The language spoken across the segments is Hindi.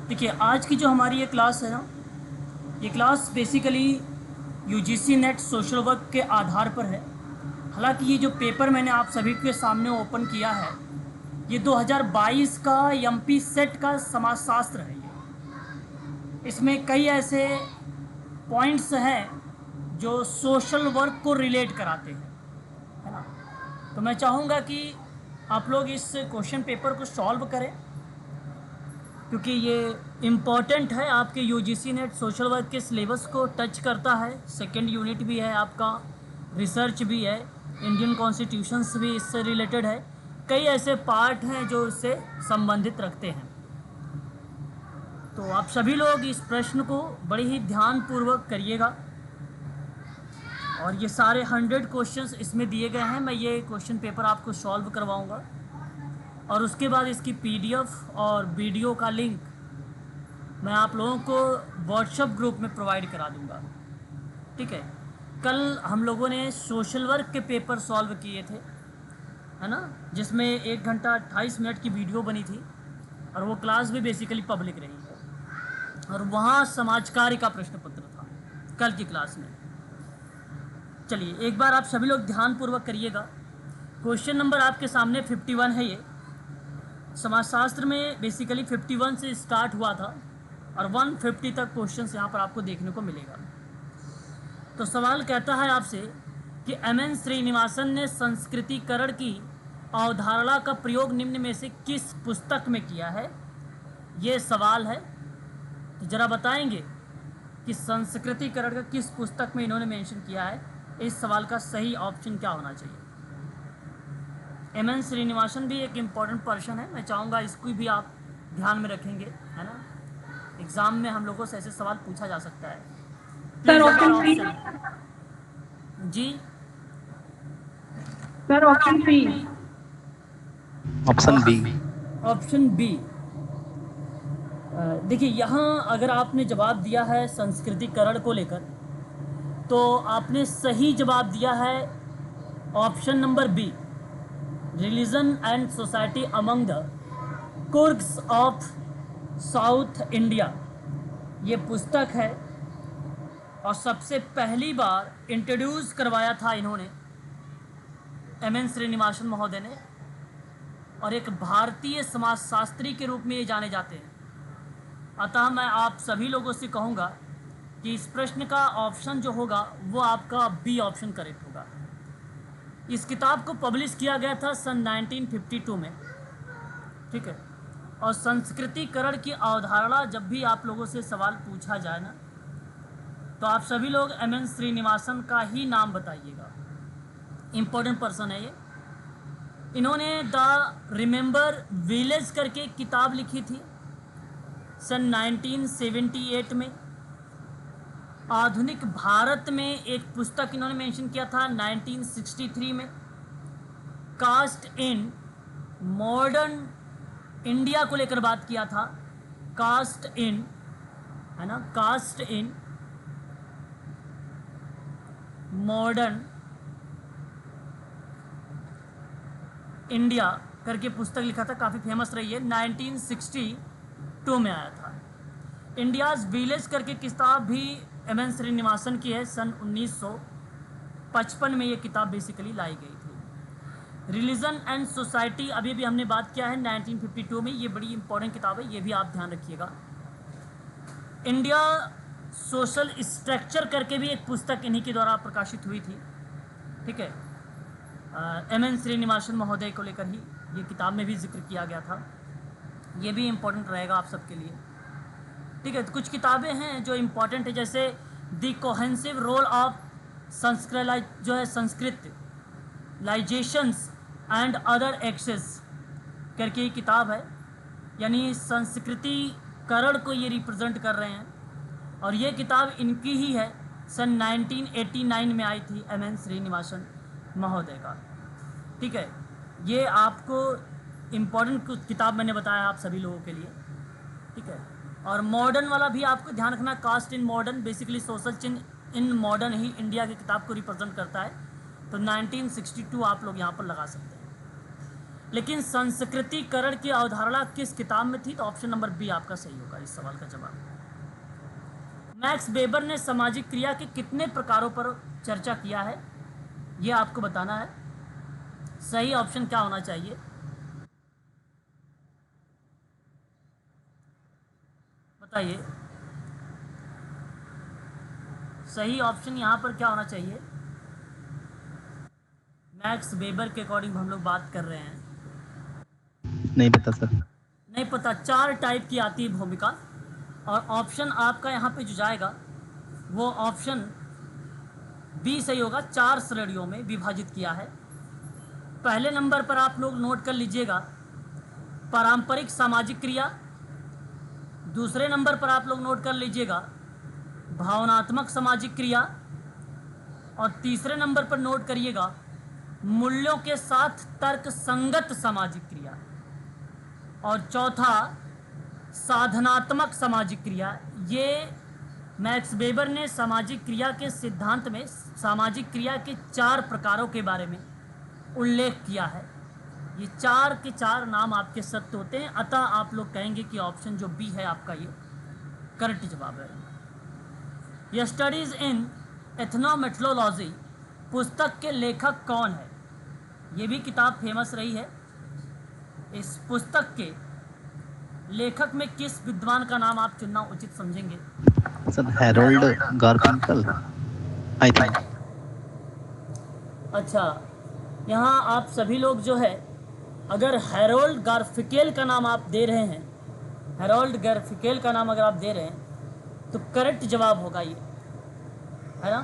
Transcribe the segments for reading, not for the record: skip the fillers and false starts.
देखिए, आज की जो हमारी ये क्लास है ना, ये class basically UGC net social work के आधार पर है। हालांकि ये जो पेपर मैंने आप सभी के सामने ओपन किया है, ये 2022 का एमपी सेट का समाजशास्त्र है। ये इसमें कई ऐसे पॉइंट्स हैं जो सोशल वर्क को रिलेट कराते हैं, है ना। तो मैं चाहूँगा कि आप लोग इस क्वेश्चन पेपर को सॉल्व करें, क्योंकि ये इम्पॉर्टेंट है। आपके यूजीसी नेट सोशल वर्क के सिलेबस को टच करता है। सेकंड यूनिट भी है आपका, रिसर्च भी है, इंडियन कॉन्स्टिट्यूशंस भी इससे रिलेटेड है। कई ऐसे पार्ट हैं जो इससे संबंधित रखते हैं। तो आप सभी लोग इस प्रश्न को बड़े ही ध्यानपूर्वक करिएगा। और ये सारे 100 क्वेश्चंस इसमें दिए गए हैं। मैं ये क्वेश्चन पेपर आपको सॉल्व करवाऊंगा और उसके बाद इसकी पीडीएफ और वीडियो का लिंक मैं आप लोगों को व्हाट्सएप ग्रुप में प्रोवाइड करा दूंगा। ठीक है। कल हम लोगों ने सोशल वर्क के पेपर सॉल्व किए थे, है ना, जिसमें 1 घंटा 28 मिनट की वीडियो बनी थी और वो क्लास भी बेसिकली पब्लिक रही है। और वहाँ समाज कार्य का प्रश्न पत्र था कल की क्लास में। चलिए एक बार आप सभी लोग ध्यानपूर्वक करिएगा। क्वेश्चन नंबर आपके सामने 51 है। ये समाजशास्त्र में बेसिकली 51 से स्टार्ट हुआ था और 150 तक क्वेश्चंस यहाँ पर आपको देखने को मिलेगा। तो सवाल कहता है आपसे कि एम.एन. श्रीनिवासन ने संस्कृतिकरण की अवधारणा का प्रयोग निम्न में से किस पुस्तक में किया है। ये सवाल है। तो जरा बताएंगे कि संस्कृतिकरण का किस पुस्तक में इन्होंने मेंशन किया है। इस सवाल का सही ऑप्शन क्या होना चाहिए। एम.एन. श्रीनिवासन भी एक इम्पॉर्टेंट पर्सन है। मैं चाहूँगा इसको भी आप ध्यान में रखेंगे, है ना। एग्ज़ाम में हम लोगों से ऐसे सवाल पूछा जा सकता है। Sir please option C. जी sir option C. Option B. Option B. देखिए, यहाँ अगर आपने जवाब दिया है संस्कृतिकरण को लेकर, तो आपने सही जवाब दिया है option number B, religion and society among the Coorgs of South India. ये पुस्तक है और सबसे पहली बार इंट्रोड्यूस करवाया था इन्होंने एम.एन. श्रीनिवासन महोदय ने, और एक भारतीय समाजशास्त्री के रूप में ये जाने जाते हैं। अतः मैं आप सभी लोगों से कहूँगा कि इस प्रश्न का ऑप्शन जो होगा वो आपका बी ऑप्शन करेक्ट होगा। इस किताब को पब्लिश किया गया था सन 1952 में। ठीक है। और संस्कृतिकरण की अवधारणा जब भी आप लोगों से सवाल पूछा जाए ना, तो आप सभी लोग एम.एन. श्रीनिवासन का ही नाम बताइएगा। इम्पोर्टेंट पर्सन है ये। इन्होंने द रिमेंबर विलेज करके एक किताब लिखी थी सन 1978 में। आधुनिक भारत में एक पुस्तक इन्होंने मेंशन किया था 1963 में। कास्ट इन मॉडर्न इंडिया को लेकर बात किया था। कास्ट इन, है ना, कास्ट इन मॉडर्न इंडिया करके पुस्तक लिखा था, काफ़ी फेमस रही है। 1962 में आया था। इंडियाज़ विलेज करके किताब भी एम.एन. श्रीनिवासन की है। सन 1955 में ये किताब बेसिकली लाई गई थी। रिलीजन एंड सोसाइटी अभी भी हमने बात किया है 1952 में। ये बड़ी इंपॉर्टेंट किताब है, ये भी आप ध्यान रखिएगा। इंडिया सोशल स्ट्रक्चर करके भी एक पुस्तक इन्हीं के द्वारा प्रकाशित हुई थी। ठीक है। एम.एन. श्रीनिवासन महोदय को लेकर ही ये किताब में भी जिक्र किया गया था। ये भी इम्पोर्टेंट रहेगा आप सबके लिए। ठीक है। तो कुछ किताबें हैं जो इम्पोर्टेंट है, जैसे द कोहेंसिव रोल ऑफ संस्कृत जो है संस्कृत लाइजेशंस एंड अदर एक्सेस करके ये किताब है, यानी संस्कृतिकरण को ये रिप्रेजेंट कर रहे हैं। और ये किताब इनकी ही है, सन 1989 में आई थी एम.एन. श्रीनिवासन महोदय का। ठीक है। ये आपको इम्पोर्टेंट किताब मैंने बताया आप सभी लोगों के लिए। ठीक है। और मॉडर्न वाला भी आपको ध्यान रखना। Caste in modern basically social change in modern ही इंडिया की किताब को रिप्रेजेंट करता है। तो 1962 आप लोग यहाँ पर लगा सकते हैं। लेकिन संस्कृतिकरण की अवधारणा किस किताब में थी? तो ऑप्शन नंबर बी आपका सही होगा इस सवाल का जवाब। मैक्स वेबर ने सामाजिक क्रिया के कितने प्रकारों पर चर्चा किया है, ये आपको बताना है। सही ऑप्शन क्या होना चाहिए? बताइए, सही ऑप्शन यहाँ पर क्या होना चाहिए? मैक्स वेबर के अकॉर्डिंग हम लोग बात कर रहे हैं। नहीं पता सर। नहीं पता। 4 टाइप की आती है भूमिका, और ऑप्शन आपका यहाँ पे जो जाएगा वो ऑप्शन बी सही होगा। 4 श्रेणियों में विभाजित किया है। पहले नंबर पर आप लोग नोट कर लीजिएगा पारंपरिक सामाजिक क्रिया। दूसरे नंबर पर आप लोग नोट कर लीजिएगा भावनात्मक सामाजिक क्रिया। और तीसरे नंबर पर नोट करिएगा मूल्यों के साथ तर्क संगत सामाजिक क्रिया। और चौथा साधनात्मक सामाजिक क्रिया। ये मैक्स वेबर ने सामाजिक क्रिया के सिद्धांत में सामाजिक क्रिया के 4 प्रकारों के बारे में उल्लेख किया है। ये 4 के 4 नाम आपके सत्य होते हैं, अतः आप लोग कहेंगे कि ऑप्शन जो बी है आपका ये करेक्ट जवाब है। ये स्टडीज इन एथनोमेट्रोलॉजी पुस्तक के लेखक कौन है? ये भी किताब फेमस रही है। इस पुस्तक के लेखक में किस विद्वान का नाम आप चुनना उचित समझेंगे? Sir Harold Garfinkel I think. अच्छा, यहाँ आप सभी लोग जो है अगर हैरोल्ड गारफिकेल का नाम आप दे रहे हैं, हैरोल्ड गारफिकेल का नाम अगर आप दे रहे हैं तो करेक्ट जवाब होगा ये, है ना।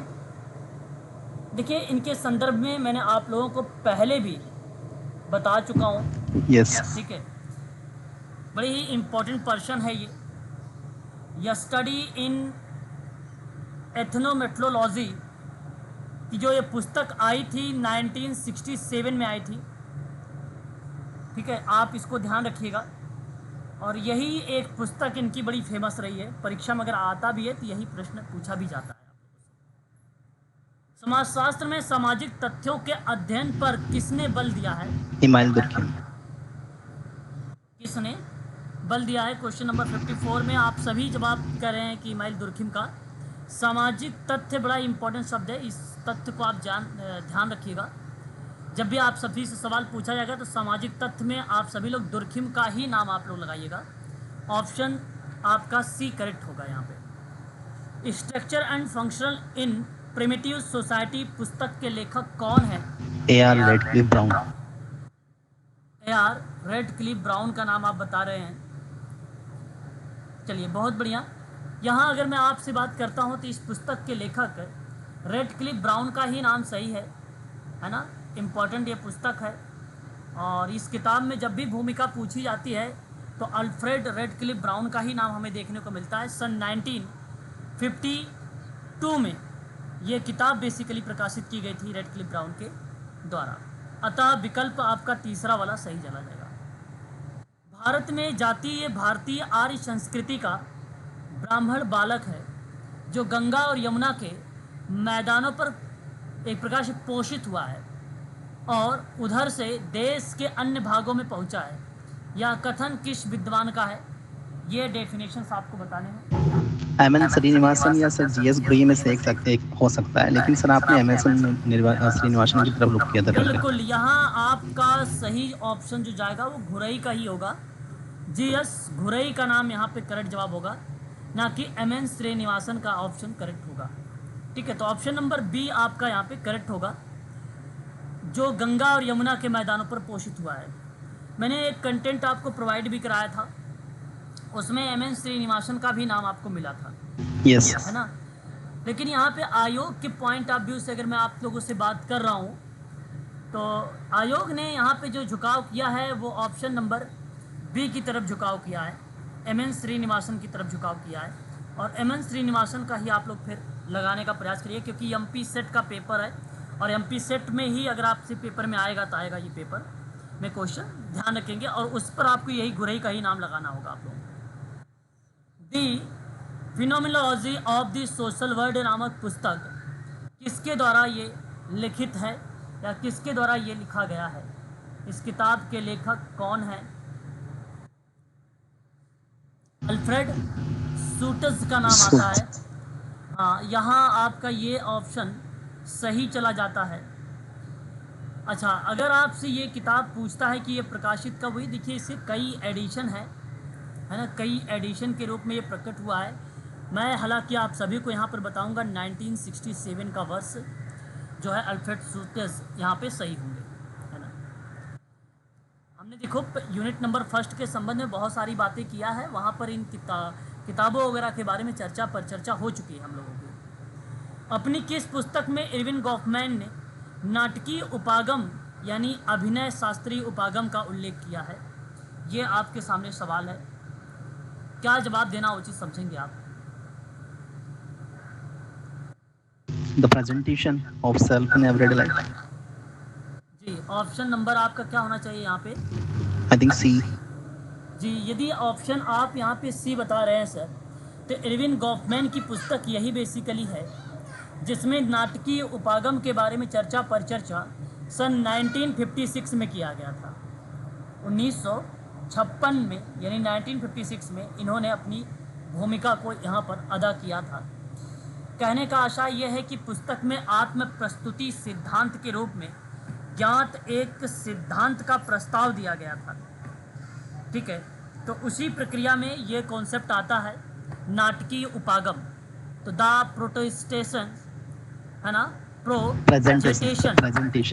देखिए, इनके संदर्भ में मैंने आप लोगों को पहले भी बता चुका हूँ। यस। ठीक है, बड़ी ही इम्पोर्टेंट पर्सन है ये। यह स्टडी इन एथनोमेट्रोलॉजी की जो ये पुस्तक आई थी 1967 में आई थी। ठीक है, आप इसको ध्यान रखिएगा। और यही एक पुस्तक इनकी बड़ी फेमस रही है। परीक्षा में अगर आता भी है तो यही प्रश्न पूछा भी जाता है। समाजशास्त्र में सामाजिक तथ्यों के अध्ययन पर किसने बल दिया है? Email Durkheim. किसने बल दिया है? क्वेश्चन नंबर 54 में आप सभी जवाब कर रहे हैं कि इमाइल दुर्खिम का। सामाजिक तथ्य बड़ा इंपॉर्टेंट शब्द है, इस तथ्य को आप ध्यान रखिएगा। जब भी आप सभी से सवाल पूछा जाएगा तो सामाजिक तथ्य में आप सभी लोग दुर्खिम का ही नाम आप लोग लगाइएगा। ऑप्शन आपका सी करेक्ट होगा यहाँ पे। Structure and functional in primitive society पुस्तक के लेखक कौन है? A R. Radcliffe Brown. A R. Radcliffe Brown का नाम आप बता रहे हैं। चलिए, बहुत बढ़िया। यहाँ अगर मैं आपसे बात करता हूँ तो इस पुस्तक के लेखक रेडक्लिफ ब्राउन का ही नाम सही है ना। इम्पॉर्टेंट ये पुस्तक है। और इस किताब में जब भी भूमिका पूछी जाती है तो अल्फ्रेड रेडक्लिफ ब्राउन का ही नाम हमें देखने को मिलता है। सन 1952 में ये किताब बेसिकली प्रकाशित की गई थी रेडक्लिफ ब्राउन के द्वारा। अतः विकल्प आपका तीसरा वाला सही चला जाएगा। भारत में जातीय भारतीय आर्य संस्कृति का ब्राह्मण बालक है जो गंगा और यमुना के मैदानों पर एक प्रकार से पोषित हुआ है और उधर से देश के अन्य भागों में पहुंचा है। यह कथन किस विद्वान का है? ये डेफिनेशंस आपको बताने हैं। एम.एन. श्रीनिवासन या सर जी.एस. घुरैया में से एक हो सकता है, लेकिन सर आपने एम.एन. श्रीनिवासन की तरफ रुख किया था। बिल्कुल, यहाँ आपका सही ऑप्शन जो जाएगा वो घुरैया का ही होगा। जी.एस. घुरैया का नाम यहाँ पे करेक्ट जवाब होगा, ना कि एम.एन. श्रीनिवासन का ऑप्शन करेक्ट होगा। ठीक है, तो ऑप्शन नंबर बी आपका यहाँ पे करेक्ट होगा, जो गंगा और यमुना के मैदानों पर पोषित हुआ है। मैंने एक कंटेंट आपको प्रोवाइड भी कराया था, उसमें एम.एन. श्रीनिवासन का भी नाम आपको मिला था। यस। है ना। लेकिन यहाँ पे आयोग के पॉइंट ऑफ व्यू से अगर मैं आप लोगों से बात कर रहा हूँ तो आयोग ने यहाँ पे जो झुकाव किया है वो ऑप्शन नंबर बी की तरफ झुकाव किया है, एम.एन. श्रीनिवासन की तरफ झुकाव किया है। और एम.एन. श्रीनिवासन का ही आप लोग फिर लगाने का प्रयास करिए, क्योंकि एमपी सेट का पेपर है और एमपी सेट में ही अगर आपसे पेपर में आएगा तो आएगा ये पेपर में क्वेश्चन, ध्यान रखेंगे। और उस पर आपको यही घुरैया का ही नाम लगाना होगा आप लोगों को। The phenomenology of the social world नामक पुस्तक किसके द्वारा ये लिखित है या किसके द्वारा ये लिखा गया है? इस किताब के लेखक कौन है? अल्फ्रेड सूटस का नाम आता है। सूट। हाँ, यहाँ आपका ये ऑप्शन सही चला जाता है। अच्छा, अगर आपसे ये किताब पूछता है कि ये प्रकाशित कब हुई, देखिए इसे कई एडिशन है ना, कई एडिशन के रूप में ये प्रकट हुआ है। मैं हालांकि आप सभी को यहाँ पर बताऊँगा 1967 का वर्ष जो है अल्फ्रेड सूटस यहाँ पे सही होंगे, है ना। हमने देखो यूनिट नंबर फर्स्ट के संबंध में बहुत सारी बातें किया है, वहाँ पर इन किताबों वगैरह के बारे में चर्चा हो चुकी है हम लोगों की। अपनी किस पुस्तक में इरविन गॉफमैन ने नाटकीय उपागम यानी अभिनय शास्त्रीय उपागम का उल्लेख किया है? ये आपके सामने सवाल है, क्या जवाब देना उचित समझेंगे आप? The presentation of self in everyday life. जी, ऑप्शन नंबर आपका क्या होना चाहिए यहाँ पे? आई थिंक सी। जी, यदि ऑप्शन आप यहाँ पे सी बता रहे हैं सर, तो इरविन गॉफमैन की पुस्तक यही बेसिकली है जिसमें नाटकीय उपागम के बारे में चर्चा परिचर्चा सन 1956 में किया गया था। 1956 में यानी 1956 में इन्होंने अपनी भूमिका को यहाँ पर अदा किया था। कहने का आशय यह है कि पुस्तक में आत्म प्रस्तुति सिद्धांत के रूप में ज्ञात एक सिद्धांत का प्रस्ताव दिया गया था, ठीक है। तो उसी प्रक्रिया में ये कॉन्सेप्ट आता है नाटकीय उपागम। तो द प्रोटेस्टेशन है ना, प्रेजेंटेशन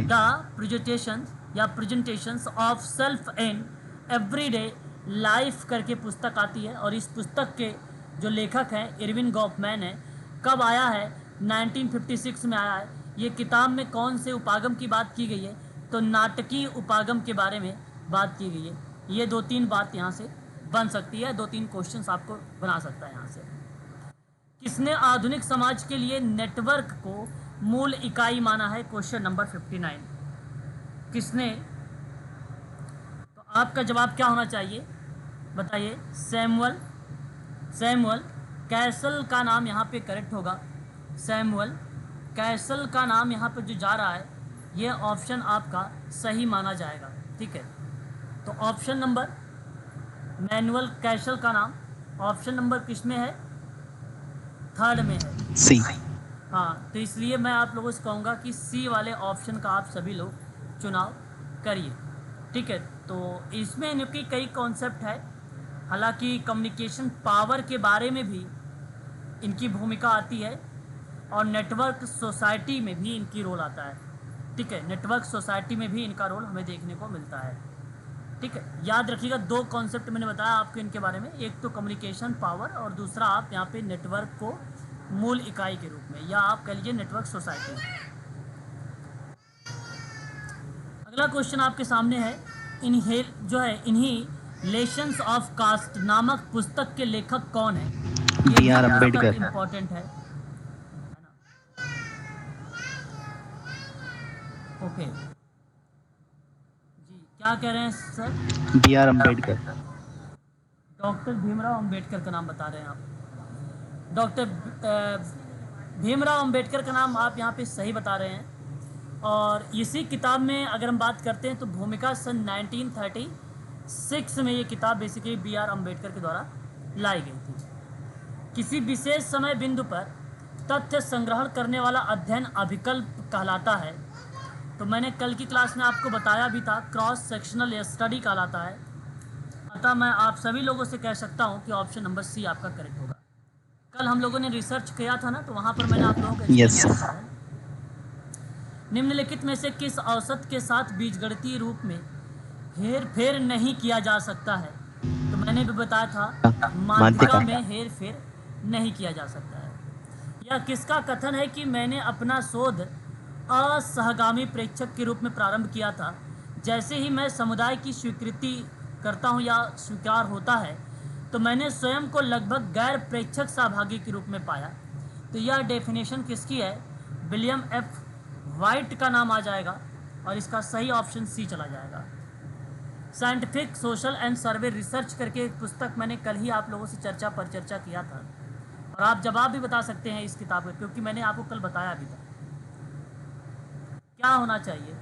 द प्रेजेंटेशन या presentations of self in everyday life करके पुस्तक आती है। और इस पुस्तक के जो लेखक हैं इरविन गॉफमैन है। कब आया है? 1956 में आया है। ये किताब में कौन से उपागम की बात की गई है? तो नाटकीय उपागम के बारे में बात की गई है। ये 2-3 बात यहाँ से बन सकती है, 2-3 क्वेश्चंस आपको बना सकता है यहाँ से। किसने आधुनिक समाज के लिए नेटवर्क को मूल इकाई माना है? क्वेश्चन नंबर 59 किसने? तो आपका जवाब क्या होना चाहिए बताइए? सैमुअल कैसल का नाम यहाँ पे करेक्ट होगा। सैमुअल कैसल का नाम यहाँ पे जो जा रहा है ये ऑप्शन आपका सही माना जाएगा, ठीक है। तो ऑप्शन नंबर मैनुअल कैसल का नाम ऑप्शन नंबर किस में है? 3rd में है, सी। हाँ, तो इसलिए मैं आप लोगों से कहूँगा कि सी वाले ऑप्शन का आप सभी लोग चुनाव करिए, ठीक है। तो इसमें इनकी कई कॉन्सेप्ट है, हालांकि कम्युनिकेशन पावर के बारे में भी इनकी भूमिका आती है और नेटवर्क सोसाइटी में भी इनकी रोल आता है, ठीक है। नेटवर्क सोसाइटी में भी इनका रोल हमें देखने को मिलता है, ठीक है। याद रखिएगा 2 कॉन्सेप्ट मैंने बताया आपको इनके बारे में, एक तो कम्युनिकेशन पावर और दूसरा आप यहाँ पे नेटवर्क को मूल इकाई के रूप में, या आप कह लीजिए नेटवर्क सोसाइटी। अगला क्वेश्चन आपके सामने है, इन्हीलेशंस ऑफ कास्ट नामक पुस्तक के लेखक कौन है? B R Ambedkar. इम्पोर्टेंट है ना? ओके जी, क्या कह रहे हैं sir? B R Ambedkar. Doctor Bhimrao Ambedkar का नाम बता रहे हैं आप। डॉक्टर भीमराव अंबेडकर का नाम आप यहाँ पे सही बता रहे हैं। और इसी किताब में अगर हम बात करते हैं तो भूमिका सन 1936 में ये किताब बेसिकली बी आर अम्बेडकर के द्वारा लाई गई थी। किसी विशेष समय बिंदु पर तथ्य संग्रहण करने वाला अध्ययन अभिकल्प कहलाता है। तो मैंने कल की क्लास में आपको बताया भी था, क्रॉस सेक्शनल स्टडी कहलाता है। अतः मैं आप सभी लोगों से कह सकता हूँ कि ऑप्शन नंबर सी आपका करेक्ट होगा। कल हम लोगों ने रिसर्च किया था ना, तो वहाँ पर मैंने आप लोगों को Yes. निम्नलिखित में से किस औसत के साथ बीजगणितीय रूप में हेर फेर नहीं किया जा सकता है? तो मैंने भी बताया था माध्यिका में हेर फेर नहीं किया जा सकता है। यह किसका कथन है कि मैंने अपना शोध असहगामी प्रेक्षक के रूप में प्रारंभ किया था, जैसे ही मैं समुदाय की स्वीकृति करता हूँ या स्वीकार होता है तो मैंने स्वयं को लगभग गैर प्रेक्षक सहभागी के रूप में पाया। तो यह डेफिनेशन किसकी है? विलियम एफ वाइट का नाम आ जाएगा और इसका सही ऑप्शन सी चला जाएगा। Scientific social and survey research करके एक पुस्तक मैंने कल ही आप लोगों से चर्चा किया था, और आप जवाब भी बता सकते हैं इस किताब का, क्योंकि मैंने आपको कल बताया भी था। क्या होना चाहिए?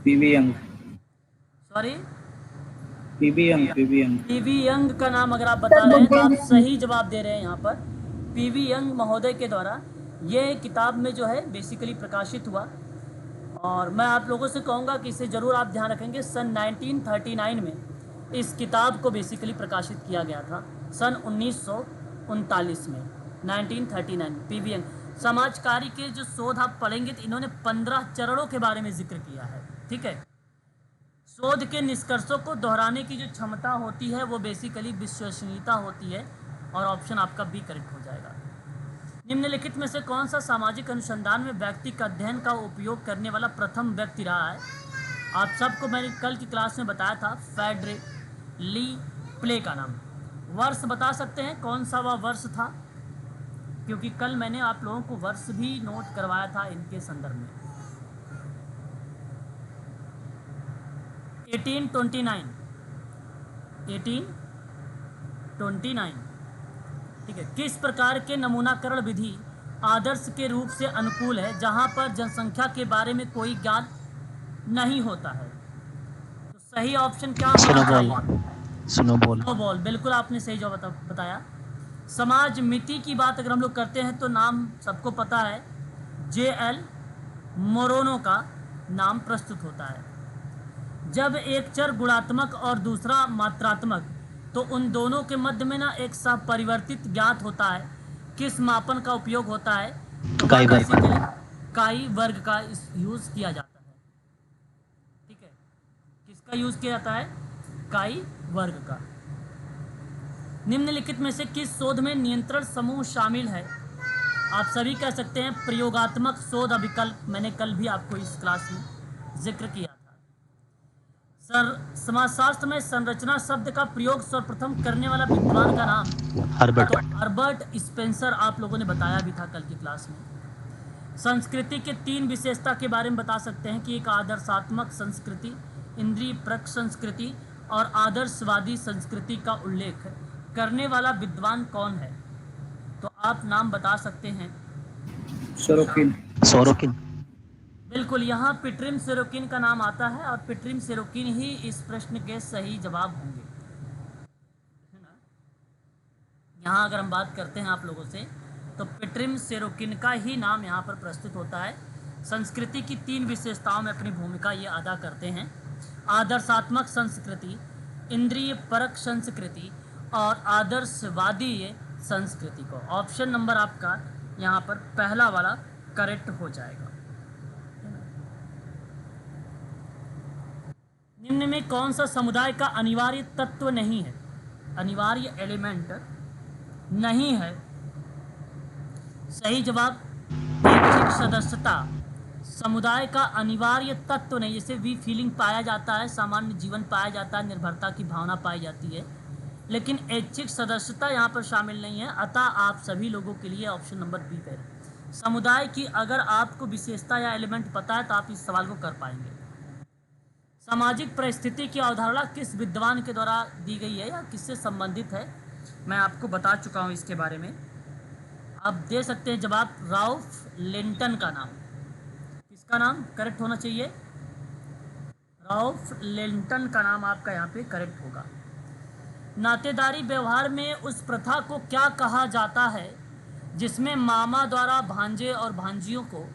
PV young. Sorry, PV young. PV young का नाम अगर आप बता रहे हैं तो आप सही जवाब दे रहे हैं। यहाँ पर पीवी यंग महोदय के द्वारा ये किताब में जो है बेसिकली प्रकाशित हुआ, और मैं आप लोगों से कहूँगा कि इसे ज़रूर आप ध्यान रखेंगे। सन 1939 में इस किताब को बेसिकली प्रकाशित किया गया था, सन 1939 में, 1939। पीवी यंग समाज कार्य के जो शोध आप पढ़ेंगे तो इन्होंने 15 चरणों के बारे में जिक्र किया है। ठीक है, शोध के निष्कर्षों को दोहराने की जो क्षमता होती है वो बेसिकली विश्वसनीयता होती है, और ऑप्शन आपका बी करेक्ट हो जाएगा। निम्नलिखित में से कौन सा सामाजिक अनुसंधान में व्यक्तिगत अध्ययन का उपयोग करने वाला प्रथम व्यक्ति रहा है? आप सबको मैंने कल की क्लास में बताया था फेडरिक ली प्ले का नाम। वर्ष बता सकते हैं कौन सा वह वर्ष था? क्योंकि कल मैंने आप लोगों को वर्ष भी नोट करवाया था इनके संदर्भ में। 1829, 1829। ठीक है, किस प्रकार के नमूनाकरण विधि आदर्श के रूप से अनुकूल है जहां पर जनसंख्या के बारे में कोई ज्ञान नहीं होता है? तो सही ऑप्शन क्या होना चाहिए? स्नोबॉल, बिल्कुल आपने सही जवाब बताया। समाज मिति की बात अगर हम लोग करते हैं तो नाम सबको पता है, JL मोरोनो का नाम प्रस्तुत होता है। जब एक चर गुणात्मक और दूसरा मात्रात्मक, तो उन दोनों के मध्य में ना एक सहपरिवर्तित ज्ञात होता है। किस मापन का उपयोग होता है? तो काई वर्ग का यूज किया जाता है। ठीक है, किसका यूज किया जाता है? काई वर्ग का। निम्नलिखित में से किस शोध में नियंत्रण समूह शामिल है? आप सभी कह सकते हैं प्रयोगात्मक शोध अभिकल्प, मैंने कल भी आपको इस क्लास में जिक्र किया था। समाजशास्त्र में संरचना शब्द का प्रयोग सर्वप्रथम करने वाला विद्वान का नाम? हर्बर्ट स्पेंसर, आप लोगों ने बताया भी था कल की क्लास में। संस्कृति के 3 विशेषता के बारे में बता सकते हैं कि एक आदर्शात्मक संस्कृति, इंद्रिय परक संस्कृति और आदर्शवादी संस्कृति का उल्लेख करने वाला विद्वान कौन है? तो आप नाम बता सकते हैं। सोरोकिन। बिल्कुल, यहाँ पिट्रिम सेरोकिन का नाम आता है, और पिट्रिम सेरोकिन ही इस प्रश्न के सही जवाब होंगे, है ना। यहाँ अगर हम बात करते हैं आप लोगों से तो पिट्रिम सेरोकिन का ही नाम यहाँ पर प्रस्तुत होता है। संस्कृति की 3 विशेषताओं में अपनी भूमिका ये अदा करते हैं, आदर्शात्मक संस्कृति, इंद्रिय परक संस्कृति और आदर्शवादी संस्कृति को। ऑप्शन नंबर आपका यहाँ पर पहला वाला करेक्ट हो जाएगा। निम्न में कौन सा समुदाय का अनिवार्य तत्व नहीं है? अनिवार्य एलिमेंट नहीं है। सही जवाब ऐच्छिक सदस्यता। समुदाय का अनिवार्य तत्व नहीं, जैसे वी फीलिंग पाया जाता है, सामान्य जीवन पाया जाता है, निर्भरता की भावना पाई जाती है, लेकिन ऐच्छिक सदस्यता यहाँ पर शामिल नहीं है। अतः आप सभी लोगों के लिए ऑप्शन नंबर बी है। समुदाय की अगर आपको विशेषता या एलिमेंट पता है तो आप इस सवाल को कर पाएंगे। सामाजिक परिस्थिति की अवधारणा किस विद्वान के द्वारा दी गई है या किससे संबंधित है? मैं आपको बता चुका हूँ इसके बारे में। आप दे सकते हैं जवाब राल्फ लिंटन का नाम। किसका नाम करेक्ट होना चाहिए? राल्फ लिंटन का नाम आपका यहाँ पे करेक्ट होगा। नातेदारी व्यवहार में उस प्रथा को क्या कहा जाता है जिसमें मामा द्वारा भांजे और भांजियों को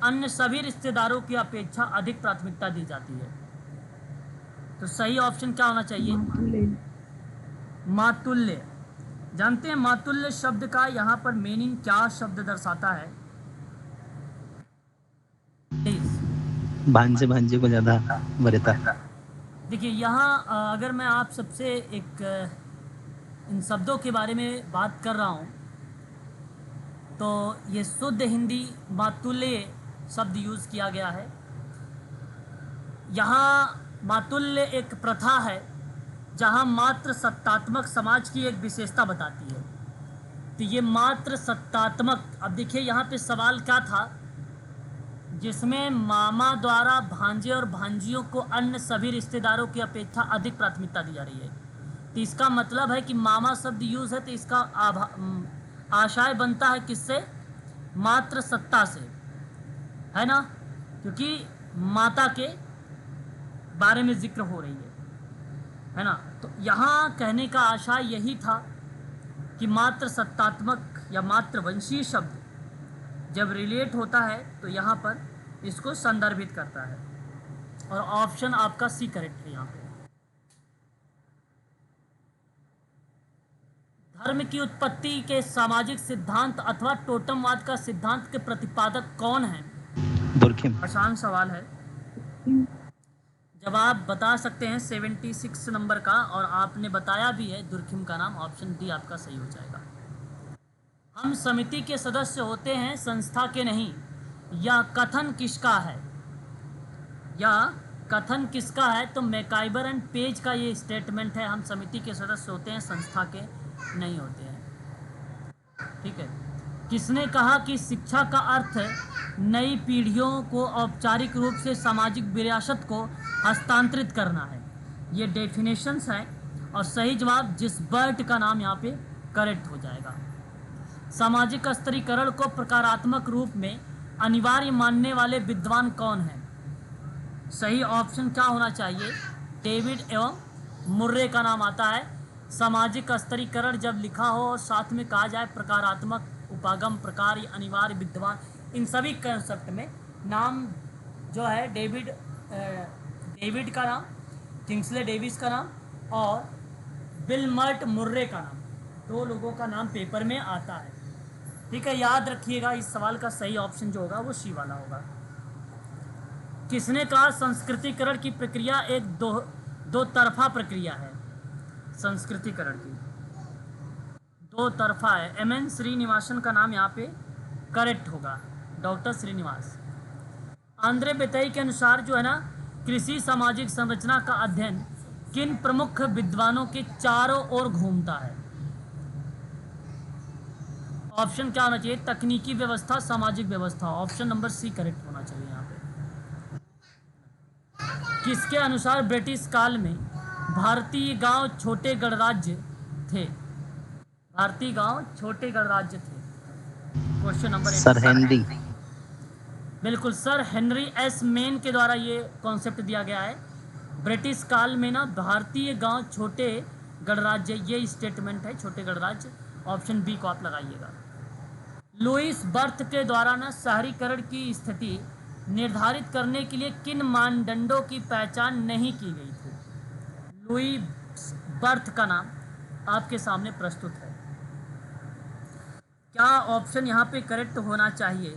अन्य सभी रिश्तेदारों की अपेक्षा अधिक प्राथमिकता दी जाती है? तो सही ऑप्शन क्या होना चाहिए? मातुल्य। जानते हैं मातुल्य शब्द का यहाँ पर मीनिंग क्या शब्द दर्शाता है? भांजे भांजे को ज्यादा वरीयता। देखिए यहाँ अगर मैं आप सबसे एक इन शब्दों के बारे में बात कर रहा हूँ तो ये शुद्ध हिंदी मातुल्य शब्द यूज़ किया गया है। यहाँ मातुल्य एक प्रथा है जहाँ मात्र सत्तात्मक समाज की एक विशेषता बताती है। तो ये मात्र सत्तात्मक, अब देखिए यहाँ पे सवाल क्या था, जिसमें मामा द्वारा भांजे और भांजियों को अन्य सभी रिश्तेदारों की अपेक्षा अधिक प्राथमिकता दी जा रही है। तो इसका मतलब है कि मामा शब्द यूज़ है तो इसका आशय बनता है किससे? मात्र सत्ता से, है ना, क्योंकि माता के बारे में जिक्र हो रही है ना। तो यहाँ कहने का आशय यही था कि मात्र सत्तात्मक या मात्र वंशीय शब्द जब रिलेट होता है तो यहाँ पर इसको संदर्भित करता है, और ऑप्शन आपका सी करेक्ट है यहाँ पे। धर्म की उत्पत्ति के सामाजिक सिद्धांत अथवा टोटमवाद का सिद्धांत के प्रतिपादक कौन है? दुर्खिम। आसान सवाल है, जवाब बता सकते हैं 76 नंबर का, और आपने बताया भी है दुर्खिम का नाम। ऑप्शन डी आपका सही हो जाएगा। हम समिति के सदस्य होते हैं, संस्था के नहीं। यह कथन किसका है? यह कथन किसका है? तो मैकाइबर एंड पेज का ये स्टेटमेंट है, हम समिति के सदस्य होते हैं, संस्था के नहीं होते हैं। ठीक है। किसने कहा कि शिक्षा का अर्थ नई पीढ़ियों को औपचारिक रूप से सामाजिक विरासत को हस्तांतरित करना है? ये डेफिनेशंस हैं, और सही जवाब जिसबर्ट का नाम यहाँ पे करेक्ट हो जाएगा। सामाजिक स्तरीकरण को प्रकारात्मक रूप में अनिवार्य मानने वाले विद्वान कौन हैं? सही ऑप्शन क्या होना चाहिए? डेविड एवं मुर्रे का नाम आता है। सामाजिक स्तरीकरण जब लिखा हो और साथ में कहा जाए प्रकारात्मक, उपागम, प्रकार, अनिवार्य, विद्वान, इन सभी कंसेप्ट में नाम जो है डेविड का नाम, किंग्सले डेविस का नाम और विल्मर्ट मुर्रे का नाम, दो लोगों का नाम पेपर में आता है। ठीक है, याद रखिएगा इस सवाल का सही ऑप्शन जो होगा वो सी वाला होगा। किसने कहा संस्कृतिकरण की प्रक्रिया एक दो तरफा प्रक्रिया है? संस्कृतिकरण की दो तरफा है। एम.एन. श्रीनिवासन का नाम यहाँ पे करेक्ट होगा, डॉक्टर श्रीनिवास। आंद्रे बेतई के अनुसार जो है ना, कृषि सामाजिक संरचना का अध्ययन किन प्रमुख विद्वानों के चारों ओर घूमता है? ऑप्शन क्या होना चाहिए? तकनीकी व्यवस्था, सामाजिक व्यवस्था। ऑप्शन नंबर सी करेक्ट होना चाहिए यहाँ पे। किसके अनुसार ब्रिटिश काल में भारतीय गांव छोटे गणराज्य थे? भारतीय गांव छोटे गणराज्य थे। Question number sir Henry. बिल्कुल, सर हेनरी एस मेन के द्वारा ये कॉन्सेप्ट दिया गया है। ब्रिटिश काल में ना भारतीय गांव छोटे गणराज्य, ये स्टेटमेंट है, छोटे गणराज्य। ऑप्शन बी को आप लगाइएगा। लुईस बर्थ के द्वारा ना शहरीकरण की स्थिति निर्धारित करने के लिए किन मानदंडों की पहचान नहीं की गई थी? लुईस बर्थ का नाम आपके सामने प्रस्तुत है। क्या ऑप्शन यहाँ पे करेक्ट होना चाहिए?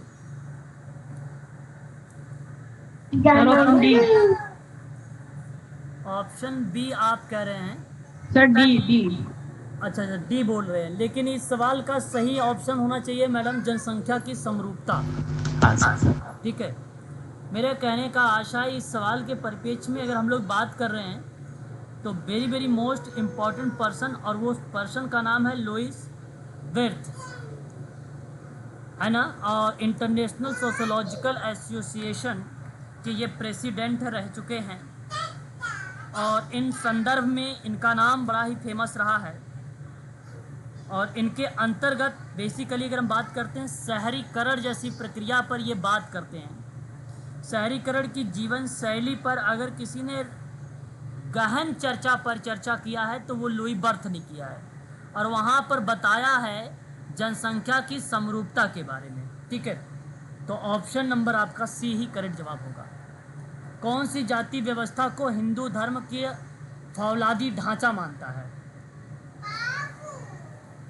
ऑप्शन बी आप कह रहे हैं? Sir D. अच्छा, डी बोल रहे हैं, लेकिन इस सवाल का सही ऑप्शन होना चाहिए मैडम जनसंख्या की समरूपता। हाँ सर। ठीक है, मेरे कहने का आशय इस सवाल के परिप्रेक्ष्य में अगर हम लोग बात कर रहे हैं तो very very most important person, और वो पर्सन का नाम है लुईस बर्थ, है ना, और इंटरनेशनल सोशोलॉजिकल एसोसिएशन के ये प्रेसिडेंट रह चुके हैं, और इन संदर्भ में इनका नाम बड़ा ही फेमस रहा है। और इनके अंतर्गत बेसिकली अगर हम बात करते हैं शहरीकरण जैसी प्रक्रिया पर ये बात करते हैं। शहरीकरण की जीवन शैली पर अगर किसी ने गहन चर्चा किया है तो वो लुई बर्थ ने किया है, और वहाँ पर बताया है जनसंख्या की समरूपता के बारे में। ठीक है, तो ऑप्शन नंबर आपका सी ही करेक्ट जवाब होगा। कौन सी जाति व्यवस्था को हिंदू धर्म के फौलादी ढांचा मानता है?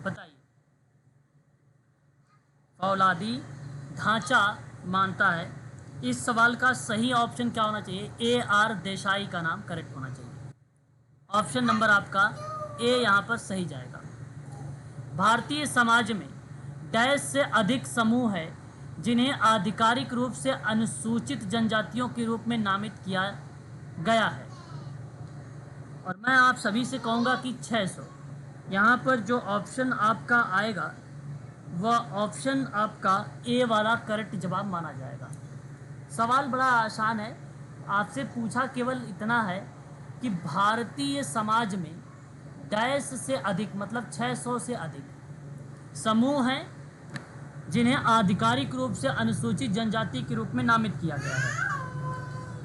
बताइए। फौलादी ढांचा मानता है। इस सवाल का सही ऑप्शन क्या होना चाहिए? ए आर देसाई का नाम करेक्ट होना चाहिए। ऑप्शन नंबर आपका ए यहाँ पर सही जाएगा। भारतीय समाज में डैश से अधिक समूह है जिन्हें आधिकारिक रूप से अनुसूचित जनजातियों के रूप में नामित किया गया है, और मैं आप सभी से कहूँगा कि 600। यहाँ पर जो ऑप्शन आपका आएगा वह ऑप्शन आपका ए वाला करेक्ट जवाब माना जाएगा। सवाल बड़ा आसान है, आपसे पूछा केवल इतना है कि भारतीय समाज में डैश से अधिक मतलब 600 से अधिक समूह हैं जिन्हें आधिकारिक रूप से अनुसूचित जनजाति के रूप में नामित किया गया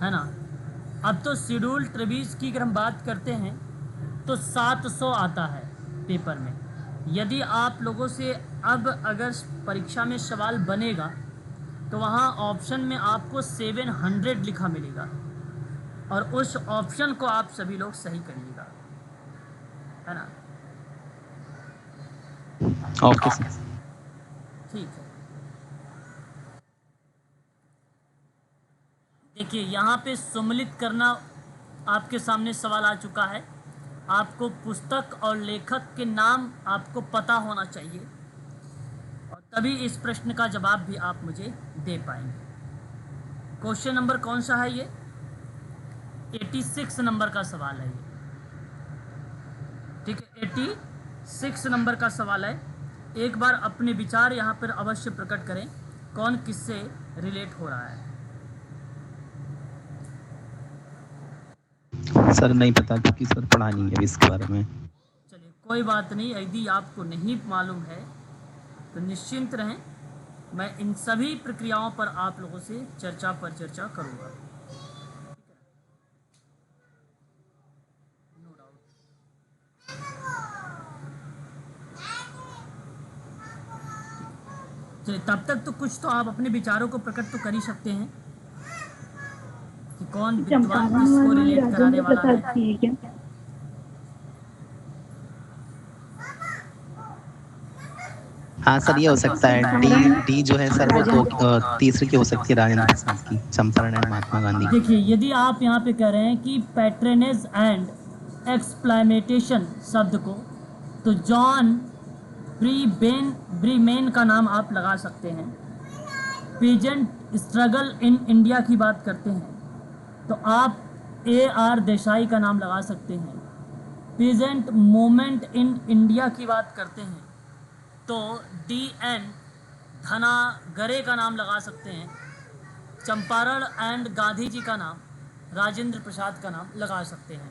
है ना। अब तो शेड्यूल ट्रिब्यूज की अगर हम बात करते हैं तो 700 आता है पेपर में। यदि आप लोगों से अब अगर परीक्षा में सवाल बनेगा तो वहाँ ऑप्शन में आपको 700 लिखा मिलेगा और उस ऑप्शन को आप सभी लोग सही करिएगा, है ना। Okay sir. ठीक है, देखिए यहाँ पे सम्मिलित करना आपके सामने सवाल आ चुका है। आपको पुस्तक और लेखक के नाम आपको पता होना चाहिए और तभी इस प्रश्न का जवाब भी आप मुझे दे पाएंगे। क्वेश्चन नंबर कौन सा है ये? 86 नंबर का सवाल है ये, ठीक है। 86 नंबर का सवाल है। एक बार अपने विचार यहाँ पर अवश्य प्रकट करें, कौन किससे रिलेट हो रहा है। सर नहीं पता क्योंकि सर पढ़ा नहीं है इसके बारे में। चलिए कोई बात नहीं, यदि आपको नहीं मालूम है तो निश्चिंत रहें, मैं इन सभी प्रक्रियाओं पर आप लोगों से चर्चा पर चर्चा करूँगा। No doubt. चलिए तब तक तो कुछ तो आप अपने विचारों को प्रकट तो कर ही सकते हैं कि कौन विद्वान चंपारण किसको वर्मा रिलेट कराने राजेंद्र वाला प्रसाद है। जी है क्या? हाँ सर ये हो सकता है डी जो है सर वो दो तीसरे की हो सकती है, राजेंद्र प्रसाद की, चंपारण एंड महात्मा गांधी। देखिए यदि आप यहाँ पे कह रहे हैं कि पैट्रेनेज एंड एक्सप्लैमेटेशन शब्द को, तो जॉन ब्रीमेन का नाम आप लगा सकते हैं। पीजेंट स्ट्रगल इन इंडिया की बात करते हैं तो आप AR देसाई का नाम लगा सकते हैं। पीजेंट मूवमेंट इन इंडिया की बात करते हैं तो DN धनागरे का नाम लगा सकते हैं। चंपारण एंड गांधी जी का नाम, राजेंद्र प्रसाद का नाम लगा सकते हैं।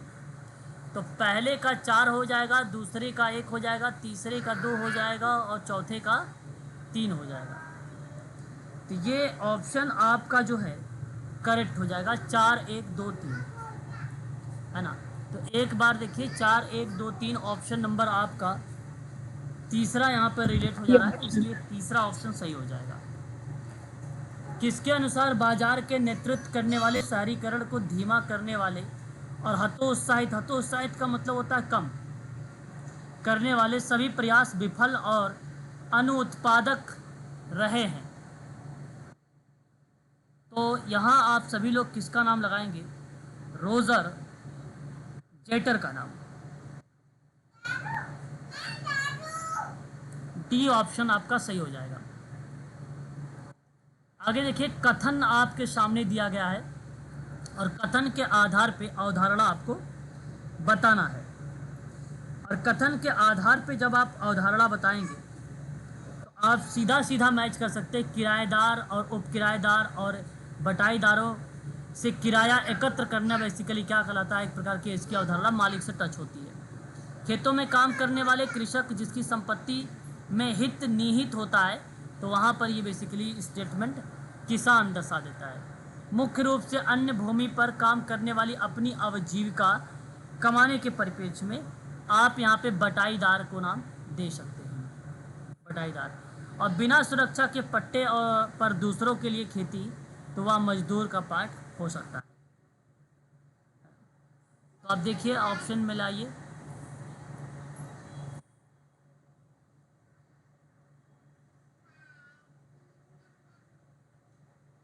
तो पहले का 4 हो जाएगा, दूसरे का 1 हो जाएगा, तीसरे का 2 हो जाएगा और चौथे का 3 हो जाएगा। तो ये ऑप्शन आपका जो है करेक्ट हो जाएगा, 4 1 2 3, है ना। तो एक बार देखिए 4 1 2 3 ऑप्शन नंबर आपका तीसरा यहाँ पर रिलेट हो जा रहा है, इसलिए तीसरा ऑप्शन सही हो जाएगा। किसके अनुसार बाजार के नेतृत्व करने वाले शहरीकरण को धीमा करने वाले और हतोत्साहित का मतलब होता है कम करने वाले सभी प्रयास विफल और अनुत्पादक रहे हैं। तो यहाँ आप सभी लोग किसका नाम लगाएंगे? रोजर जेटर का नाम। डी ऑप्शन आपका सही हो जाएगा। आगे देखिए, कथन आपके सामने दिया गया है और कथन के आधार पे अवधारणा आपको बताना है। और कथन के आधार पे जब आप अवधारणा बताएंगे तो आप सीधा सीधा मैच कर सकते हैं किराएदार और उप किराएदार और बटाईदारों से किराया एकत्र करना बेसिकली क्या कहलाता है, एक प्रकार की इसकी अवधारणा मालिक से टच होती है। खेतों में काम करने वाले कृषक जिसकी संपत्ति में हित निहित होता है तो वहाँ पर ये बेसिकली स्टेटमेंट किसान दर्शा देता है। मुख्य रूप से अन्य भूमि पर काम करने वाली अपनी आजीविका कमाने के परिप्रेक्ष्य में आप यहाँ पे बटाईदार को नाम दे सकते हैं, बटाईदार। और बिना सुरक्षा के पट्टे और पर दूसरों के लिए खेती तो वह मजदूर का पार्ट हो सकता है। तो आप देखिए ऑप्शन में लाइए।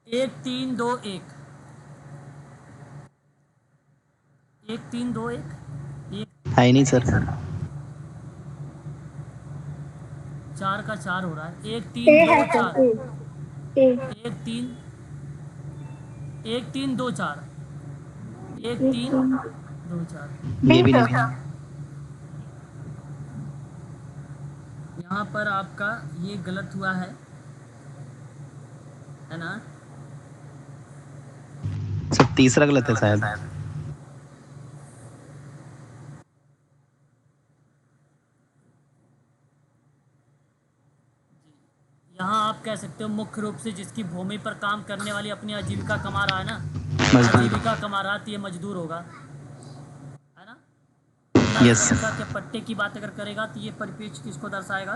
एक 3 2 1 1 3 2 1 है नहीं सर। 4 का 4 हो रहा है। 1 ए 3 2 है सर, 4 ए 1 3 1 3 2 4 1 एक 3 तीन 2 4। ये भी बी नहीं सर। है। यहाँ पर आपका ये गलत हुआ है ना। सर तीसरा गलत है शायद। यहाँ आप कह सकते हो मुख्य रूप से जिसकी भूमि पर काम करने वाली अपनी आजीविका कमा रहा है ना, मजदूर। आजीविका कमा रहा तो ये मजदूर होगा, है ना। यस। के पट्टे की बात अगर करेगा तो ये परिपेक्ष किसको दर्शाएगा?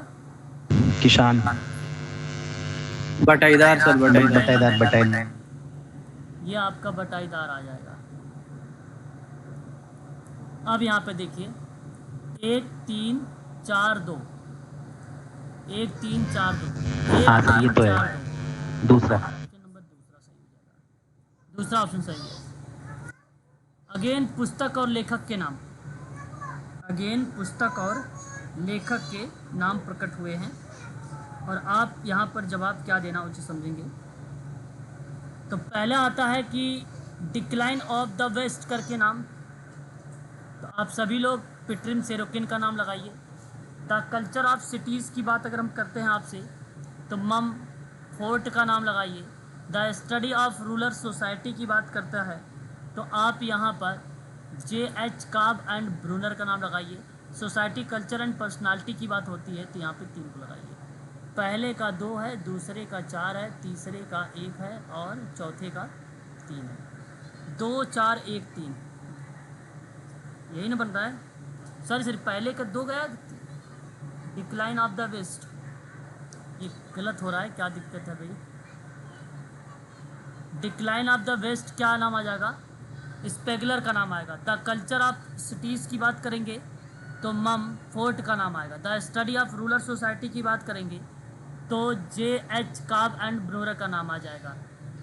किसान। बटाईदार सर, बटाईदार। बटाईदार। ये आपका बटाईदार आ जाएगा। अब यहाँ पे देखिए 1 3 4 2, 1 3 4 2, हाँ सर ये तो है। दूसरा नंबर दूसरा सही हो जाएगा, दूसरा ऑप्शन सही है। अगेन पुस्तक और लेखक के नाम, अगेन पुस्तक और लेखक के नाम प्रकट हुए हैं और आप यहाँ पर जवाब क्या देना उचित समझेंगे। तो पहला आता है कि डिक्लाइन ऑफ द वेस्ट करके नाम, तो आप सभी लोग पिटरिम सेरोकिन का नाम लगाइए। द कल्चर ऑफ सिटीज़ की बात अगर हम करते हैं आपसे तो मम फोर्ट का नाम लगाइए। The study of rural society की बात करता है तो आप यहाँ पर J.H. काब एंड ब्रूनर का नाम लगाइए। सोसाइटी कल्चर एंड पर्सनालिटी की बात होती है तो यहाँ पे 3 को लगाइए। पहले का 2 है, दूसरे का 4 है, तीसरे का 1 है और चौथे का 3 है। 2 4 1 3 यही ना बन रहा है सर। सिर्फ पहले का 2 गया, डिक्लाइन ऑफ द वेस्ट, ये गलत हो रहा है, क्या दिक्कत है भाई। डिक्लाइन ऑफ द वेस्ट क्या नाम आ जाएगा? स्पेगलर का नाम आएगा। द कल्चर ऑफ सिटीज़ की बात करेंगे तो मम फोर्ट का नाम आएगा। The study of rural society की बात करेंगे तो J.H. काब एंड ब्रूनर का नाम आ जाएगा।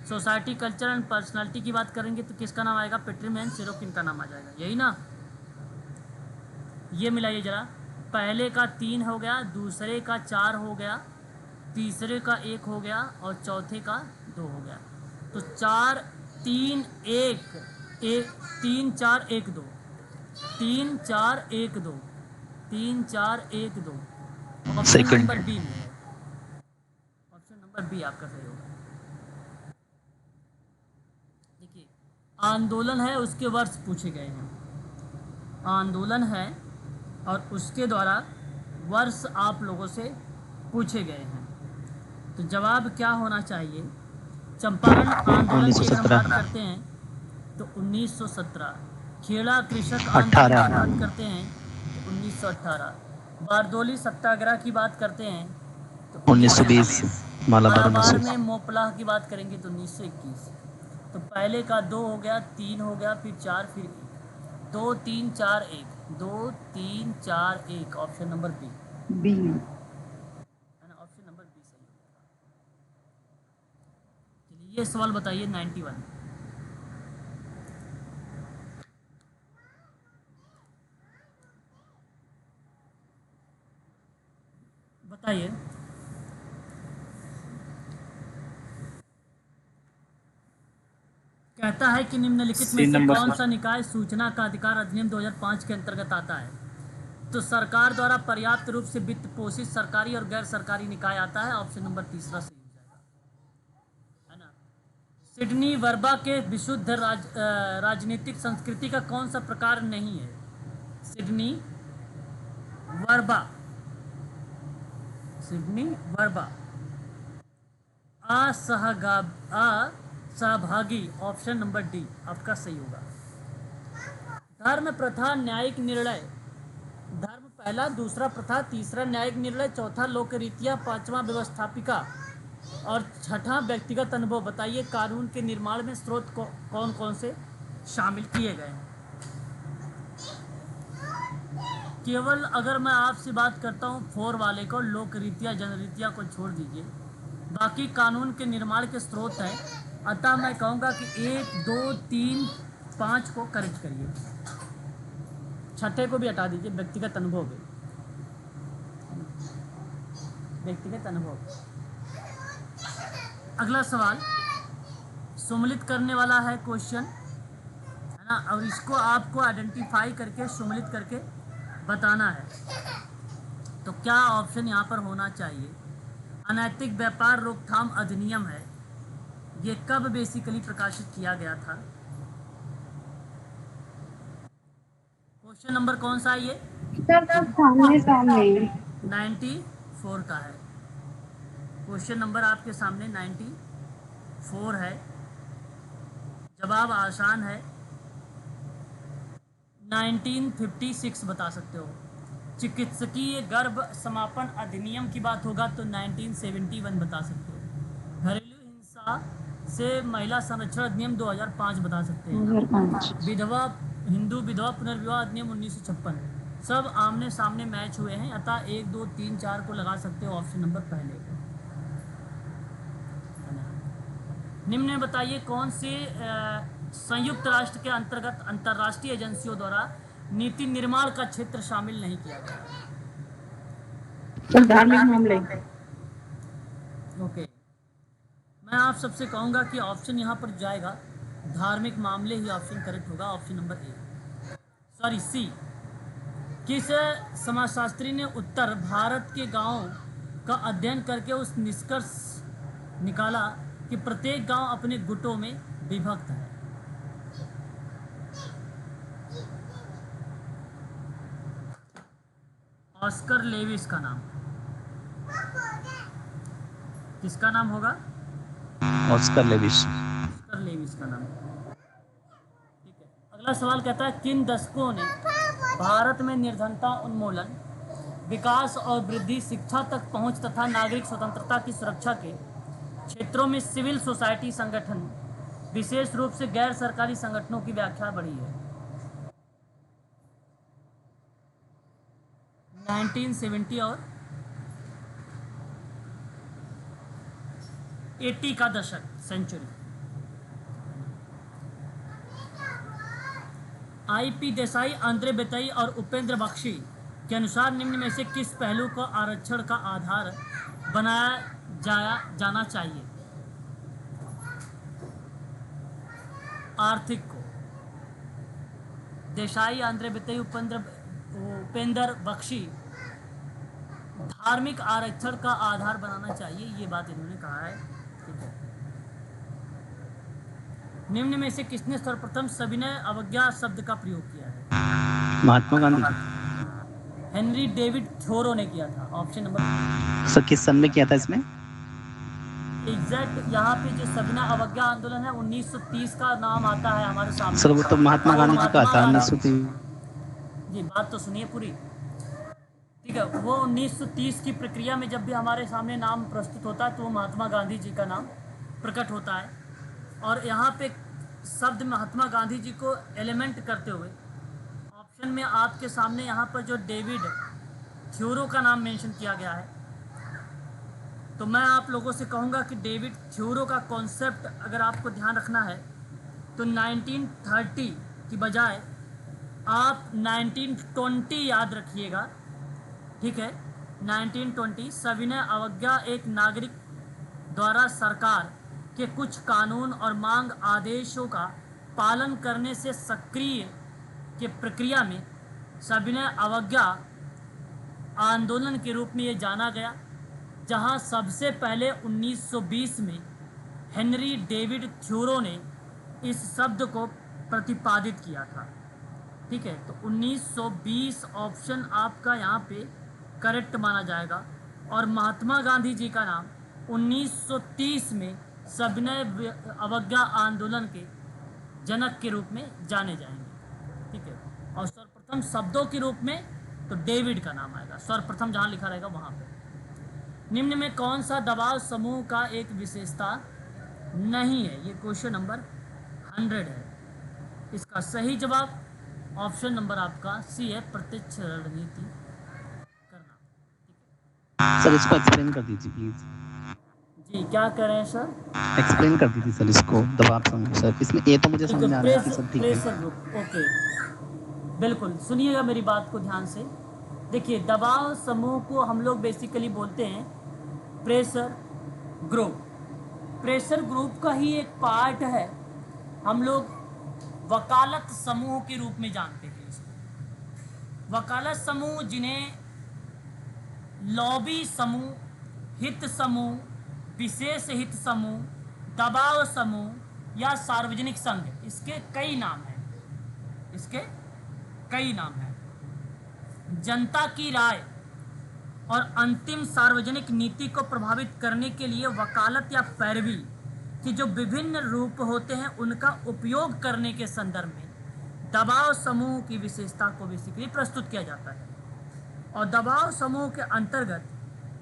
सोसाइटी कल्चर एंड पर्सनालिटी की बात करेंगे तो किसका नाम आएगा? पिटरिम एंड सेरोकिन का नाम आ जाएगा, यही ना। ये मिलाइए जरा, पहले का 3 हो गया, दूसरे का 4 हो गया, तीसरे का 1 हो गया और चौथे का 2 हो गया। तो 4 3 1 3 4 1 2 3 4 1 2 3 4 1 2 ऑप्शन नंबर बी में है। ऑप्शन नंबर बी आपका सही होगा। देखिए आंदोलन है, उसके वर्ष पूछे गए हैं। आंदोलन है और उसके द्वारा वर्ष आप लोगों से पूछे गए हैं। तो जवाब क्या होना चाहिए? चंपारण आंदोलन की अगर बात करते हैं तो 1917। खेड़ा कृषक आंदोलन की बात करते हैं तो 1918। बारदोली सत्याग्रह की बात करते हैं तो 1920। मालाबार में मोपलाह की बात करेंगे तो 1921। तो पहले का 2 हो गया, 3 हो गया, फिर 4, फिर 1। 2 3 4 1 2 3 4 1 ऑप्शन नंबर बी है ना। ऑप्शन नंबर बी सही होगा। चलिए ये सवाल बताइए 91। बताइए कहता है कि निम्नलिखित में से कौन सा निकाय सूचना का अधिकार अधिनियम 2005 के अंतर्गत आता है? तो सरकार द्वारा पर्याप्त रूप से वित्त पोषित सरकारी और गैर सरकारी निकाय आता है। ऑप्शन नंबर तीसरा सही हो जाएगा, है ना। सिडनी वर्बा के विशुद्ध राजनीतिक संस्कृति का कौन सा प्रकार नहीं है? सिडनी वर्बा, सिडनी वर्बा असहभागी, ऑप्शन नंबर डी आपका सही होगा। धर्म प्रथा न्यायिक निर्णय, धर्म पहला, दूसरा प्रथा, तीसरा न्यायिक निर्णय, चौथा लोक रीतियाँ, पांचवा व्यवस्थापिका और छठा व्यक्तिगत अनुभव। बताइए कानून के निर्माण में स्रोत कौन कौन से शामिल किए गए हैं? केवल अगर मैं आपसे बात करता हूँ 4 वाले को, लोक रीतियाँ जनरीतियाँ को छोड़ दीजिए, बाकी कानून के निर्माण के स्रोत हैं। अतः मैं कहूँगा कि 1 2 3 5 को करेक्ट करिए, छठे को भी हटा दीजिए, व्यक्तिगत अनुभव भी, व्यक्तिगत अनुभव। अगला सवाल सम्मिलित करने वाला है क्वेश्चन, है ना, और इसको आपको आइडेंटिफाई करके सम्मिलित करके बताना है। तो क्या ऑप्शन यहाँ पर होना चाहिए? अनैतिक व्यापार रोकथाम अधिनियम है, ये कब बेसिकली प्रकाशित किया गया था? क्वेश्चन नंबर कौन सा है ये? 94 का है। क्वेश्चन नंबर आपके सामने 94 है। जवाब आसान है, 1956 बता सकते हो। चिकित्सकीय गर्भ समापन अधिनियम की बात होगा तो 1971 बता सकते हो। घरेलू हिंसा से महिला संरक्षण अधिनियम 2005 बता सकते हैं। 2005। विधवा हिंदू विधवा पुनर्विवाह अधिनियम 1956। सब आमने सामने मैच हुए हैं, अतः 1 2 3 4 को लगा सकते हो ऑप्शन नंबर पहले को। निम्न में बताइए कौन से संयुक्त राष्ट्र के अंतर्गत अंतर्राष्ट्रीय एजेंसियों द्वारा नीति निर्माण का क्षेत्र शामिल नहीं किया गया। सर धार्मिक मामले। ओके, मैं आप सबसे कहूंगा कि ऑप्शन यहाँ पर जाएगा धार्मिक मामले ही ऑप्शन करेक्ट होगा, option number A, sorry C. किस समाजशास्त्री ने उत्तर भारत के गांवों का अध्ययन करके उस निष्कर्ष निकाला कि प्रत्येक गांव अपने गुटों में विभक्त है? ऑस्कर लेविस का नाम। किसका नाम होगा? Oscar Levi's. ऑस्कर लेविस का नाम। ठीक है, अगला सवाल कहता है किन दशकों ने भारत में निर्धनता उन्मूलन, विकास और वृद्धि, शिक्षा तक पहुंच तथा नागरिक स्वतंत्रता की सुरक्षा के क्षेत्रों में सिविल सोसाइटी संगठन, विशेष रूप से गैर सरकारी संगठनों की व्याख्या बढ़ी है? 1970 और 80 का दशक, सेंचुरी। आई.पी. देसाई, आंद्रे बेतई और उपेंद्र बख्शी के अनुसार निम्न में से किस पहलू को आरक्षण का आधार बनाया जाना चाहिए? आर्थिक को। देसाई, आंद्रे बेतई, उपेंद्र बख्शी धार्मिक आरक्षण का आधार बनाना चाहिए, ये बात इन्होंने कहा है। ठीक है, निम्न में से किसने सर्वप्रथम सविनय अवज्ञा शब्द का प्रयोग किया है? Mahatma Gandhi. Henry David Thoreau ने किया था, ऑप्शन नंबर। सर किस सन में किया था इसमें? एग्जैक्ट यहाँ पे जो सविनय अवज्ञा आंदोलन है 1930 का नाम आता है हमारे सामने। सर वो तो महात्मा गांधी जी का था 1930। जी बात तो सुनिए पूरी। ठीक है, वो 1930 की प्रक्रिया में जब भी हमारे सामने नाम प्रस्तुत होता है तो वो महात्मा गांधी जी का नाम प्रकट होता है। और यहाँ पे शब्द महात्मा गांधी जी को एलिमेंट करते हुए ऑप्शन में आपके सामने यहाँ पर जो डेविड थ्योरो का नाम मेंशन किया गया है, तो मैं आप लोगों से कहूँगा कि डेविड थ्योरो का कॉन्सेप्ट अगर आपको ध्यान रखना है तो 1930 की बजाय आप 1920 याद रखिएगा। ठीक है, 1920 सविनय अवज्ञा एक नागरिक द्वारा सरकार के कुछ कानून और मांग आदेशों का पालन करने से सक्रिय के प्रक्रिया में सविनय अवज्ञा आंदोलन के रूप में ये जाना गया, जहां सबसे पहले 1920 में हेनरी डेविड थ्योरो ने इस शब्द को प्रतिपादित किया था। ठीक है, तो 1920 ऑप्शन आपका यहाँ पे करेक्ट माना जाएगा। और महात्मा गांधी जी का नाम 1930 में सविनय अवज्ञा आंदोलन के जनक के रूप में जाने जाएंगे। ठीक है, और सर्वप्रथम शब्दों के रूप में तो डेविड का नाम आएगा, सर्वप्रथम जहाँ लिखा रहेगा वहाँ पे। निम्न में कौन सा दबाव समूह का एक विशेषता नहीं है? ये क्वेश्चन नंबर 100 है। इसका सही जवाब ऑप्शन नंबर आपका सी है, प्रत्यक्ष रणनीति करना। सर इसको एक्सप्लेन कर दीजिए प्लीज। जी क्या कह रहे हैं सर? एक्सप्लेन कर दीजिए सर इसको, दबाव समूह। सर इसमें ये तो मुझे समझ आ रहा है कि सब ठीक है। प्रेशर ग्रुप, ओके बिल्कुल सुनिएगा मेरी बात को ध्यान से। देखिए दबाव समूह को हम लोग बेसिकली बोलते हैं प्रेशर ग्रुप। प्रेशर ग्रुप का ही एक पार्ट है, हम लोग वकालत समूह के रूप में जानते हैं इसको। वकालत समूह जिन्हें लॉबी समूह, हित समूह, विशेष हित समूह, दबाव समूह या सार्वजनिक संघ, इसके कई नाम हैं, इसके कई नाम हैं। जनता की राय और अंतिम सार्वजनिक नीति को प्रभावित करने के लिए वकालत या पैरवी कि जो विभिन्न रूप होते हैं उनका उपयोग करने के संदर्भ में दबाव समूह की विशेषता को बेसिकली प्रस्तुत किया जाता है। और दबाव समूह के अंतर्गत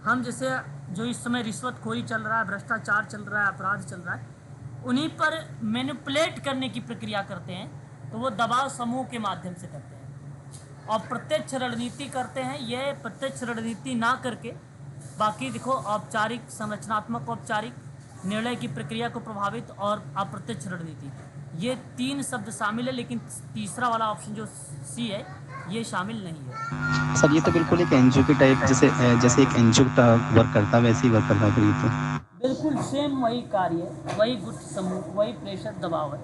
हम जैसे जो इस समय रिश्वतखोरी चल रहा है, भ्रष्टाचार चल रहा है, अपराध चल रहा है, उन्हीं पर मैनिपुलेट करने की प्रक्रिया करते हैं, तो वो दबाव समूह के माध्यम से करते हैं। और प्रत्यक्ष रणनीति करते हैं, ये प्रत्यक्ष रणनीति ना करके बाकी देखो औपचारिक, संरचनात्मक औपचारिक, निर्णय की प्रक्रिया को प्रभावित और अप्रत्यक्ष रणनीति, ये 3 शब्द शामिल है, लेकिन तीसरा वाला ऑप्शन जो सी है ये शामिल नहीं है। सर ये तो बिल्कुल एक एनजीओ की टाइप, जैसे एक एनजीओ वर्क करता है वैसे ही वर्क करता है फिर ये तो। बिल्कुल सेम वही कार्य, वही गुट समूह, वही प्रेशर दबाव है,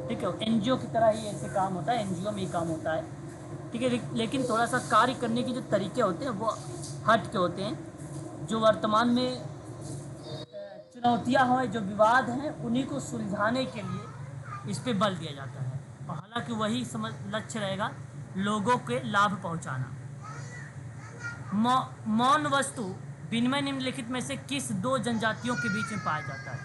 ठीक है। एनजीओ की तरह ही ऐसे काम होता है, एनजीओ में ही काम होता है, ठीक है। लेकिन थोड़ा सा कार्य करने के जो तरीके होते हैं वो हट के होते हैं। जो वर्तमान में चुनौतियाँ हैं, जो विवाद हैं, उन्हीं को सुलझाने के लिए इस पे बल दिया जाता है। और हालांकि वही लक्ष्य रहेगा, लोगों के लाभ पहुंचाना। मौन वस्तु विनिमय निम्नलिखित में से किस 2 जनजातियों के बीच में पाया जाता है?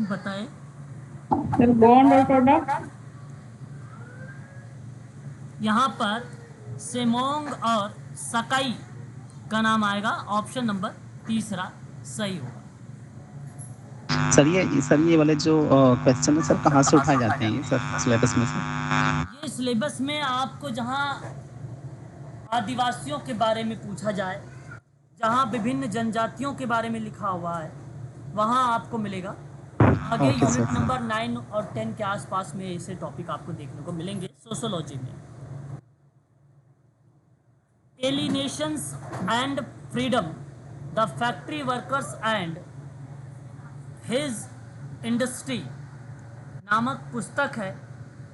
बताएं। सर बॉन्ड और प्रोडक्ट। यहाँ पर सेमोंग और सकाई का नाम आएगा, ऑप्शन नंबर तीसरा सही होगा। सर ये वाले जो क्वेश्चन है सर कहाँ से उठाए जाते हैं ये सर सिलेबस में से? ये सिलेबस में आपको जहाँ आदिवासियों के बारे में पूछा जाए, जहाँ विभिन्न जनजातियों के बारे में लिखा हुआ है, वहाँ आपको मिलेगा। आगे ओके यूनिट सर। नंबर 9 और 10 के आसपास में ऐसे टॉपिक आपको देखने को मिलेंगे सोशोलॉजी में। Alienations and freedom, the factory workers and his industry नामक पुस्तक है।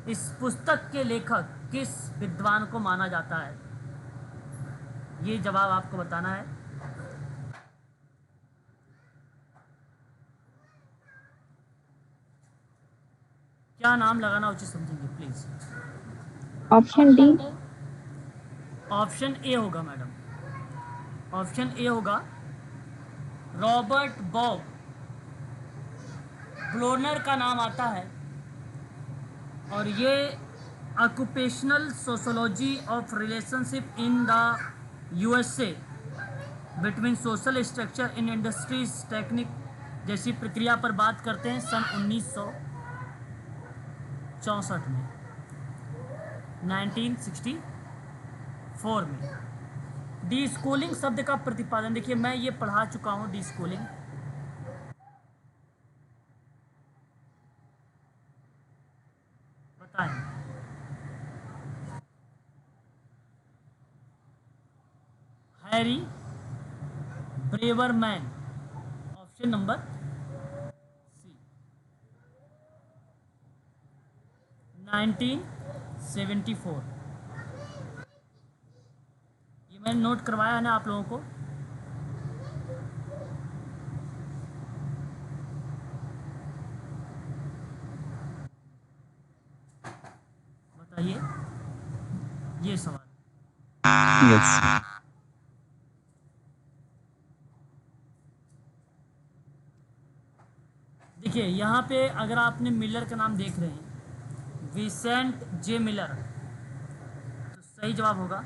इस पुस्तक के लेखक किस विद्वान को माना जाता है? ये जवाब आपको बताना है। क्या नाम लगाना उचित समझेंगे please? Option D. Option A होगा मैडम, ऑप्शन ए होगा। रॉबर्ट बॉब ब्लोनर का नाम आता है, और ये occupational sociology of relationship in the USA between social structure in industries technique जैसी प्रक्रिया पर बात करते हैं सन 1964 में, 1964 में। डी स्कूलिंग शब्द का प्रतिपादन देखिए, मैं ये पढ़ा चुका हूँ। डी स्कूलिंग बताएं। Harry Braverman, option number C, 1974। ये मैंने नोट करवाया है ना आप लोगों को। बताइए ये सवाल। यस। देखिए यहाँ पे अगर आपने मिलर का नाम देख रहे हैं, विसेंट जे मिलर, तो सही जवाब होगा,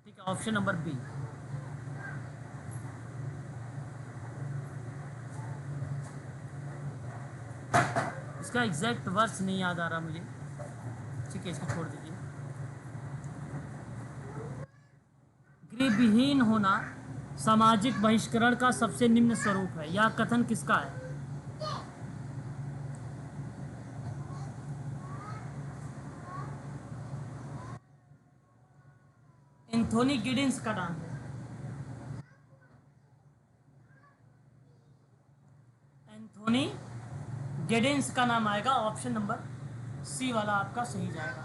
ठीक है, ऑप्शन नंबर बी। इसका एग्जैक्ट वर्ष नहीं याद आ रहा मुझे, ठीक है, इसको छोड़ दीजिए। गृहविहीन होना सामाजिक बहिष्करण का सबसे निम्न स्वरूप है, यह कथन किसका है? एंथोनी गिडिंस का नाम है। एंथोनी गिडिंस का नाम आएगा, ऑप्शन नंबर सी वाला आपका सही जाएगा,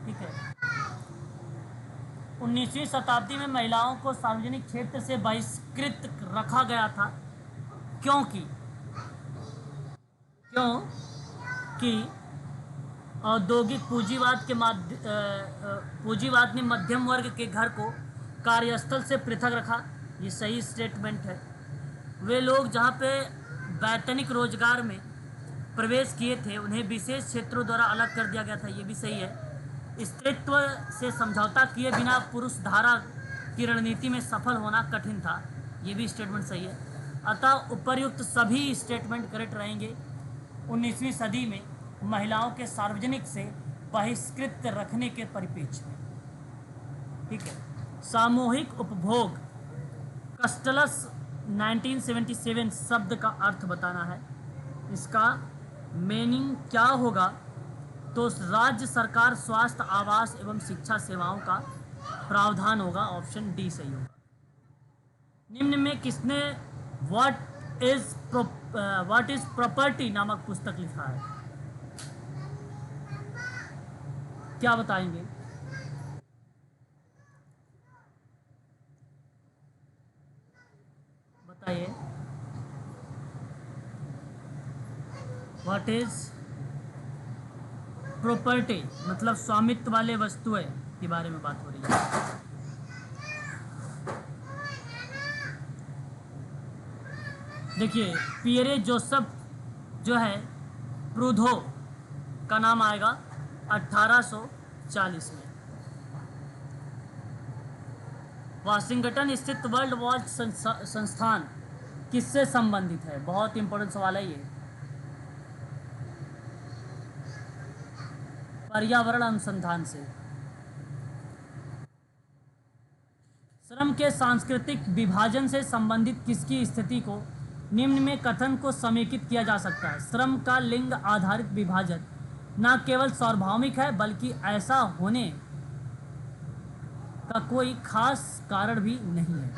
ठीक है। 19वीं शताब्दी में महिलाओं को सार्वजनिक क्षेत्र से बहिष्कृत रखा गया था, क्योंकि औद्योगिक पूंजीवाद ने मध्यम वर्ग के घर को कार्यस्थल से पृथक रखा। ये सही स्टेटमेंट है। वे लोग जहाँ पे वैतनिक रोजगार में प्रवेश किए थे उन्हें विशेष क्षेत्रों द्वारा अलग कर दिया गया था। ये भी सही है। स्त्रीत्व से समझौता किए बिना पुरुष धारा की रणनीति में सफल होना कठिन था। ये भी स्टेटमेंट सही है। अतः उपर्युक्त सभी स्टेटमेंट करेक्ट रहेंगे। 19वीं सदी में महिलाओं के सार्वजनिक से बहिष्कृत रखने के परिप्रेक्ष्य में। ठीक है। सामूहिक उपभोग, कस्टलस 1977 शब्द का अर्थ बताना है। इसका मीनिंग क्या होगा? तो राज्य सरकार स्वास्थ्य, आवास एवं शिक्षा सेवाओं का प्रावधान होगा। ऑप्शन डी सही होगा। निम्न में किसने व्हाट इज प्रॉपर्टी नामक पुस्तक लिखा है? क्या बताएंगे? बताइए। व्हाट इज प्रॉपर्टी मतलब स्वामित्व वाले वस्तुएं के बारे में बात हो रही है। देखिए, पियरे जोसेफ जो है प्रूधो का नाम आएगा 1840 में। वाशिंगटन स्थित वर्ल्ड वॉच संस्थान किससे संबंधित है? बहुत इंपॉर्टेंट सवाल है ये। पर्यावरण अनुसंधान से। श्रम के सांस्कृतिक विभाजन से संबंधित किसकी स्थिति को निम्न में कथन को समेकित किया जा सकता है? श्रम का लिंग आधारित विभाजन न केवल सार्वभौमिक है बल्कि ऐसा होने का कोई खास कारण भी नहीं है।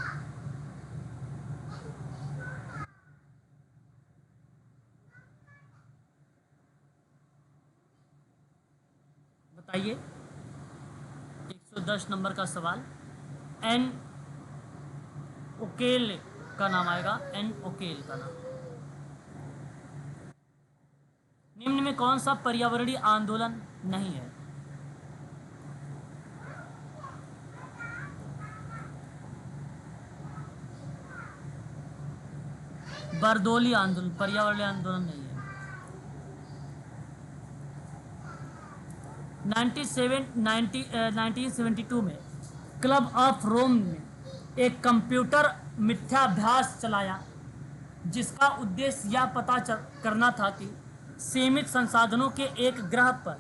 बताइए। 110 नंबर का सवाल। एन ओकेल का नाम आएगा। एन ओकेल का नाम। निम्न में कौन सा पर्यावरणीय आंदोलन नहीं है? बरदोली आंदोलन पर्यावरणीय आंदोलन नहीं है। 1972 में क्लब ऑफ रोम ने एक कंप्यूटर मिथ्याभ्यास चलाया जिसका उद्देश्य यह पता करना था कि सीमित संसाधनों के एक ग्रह पर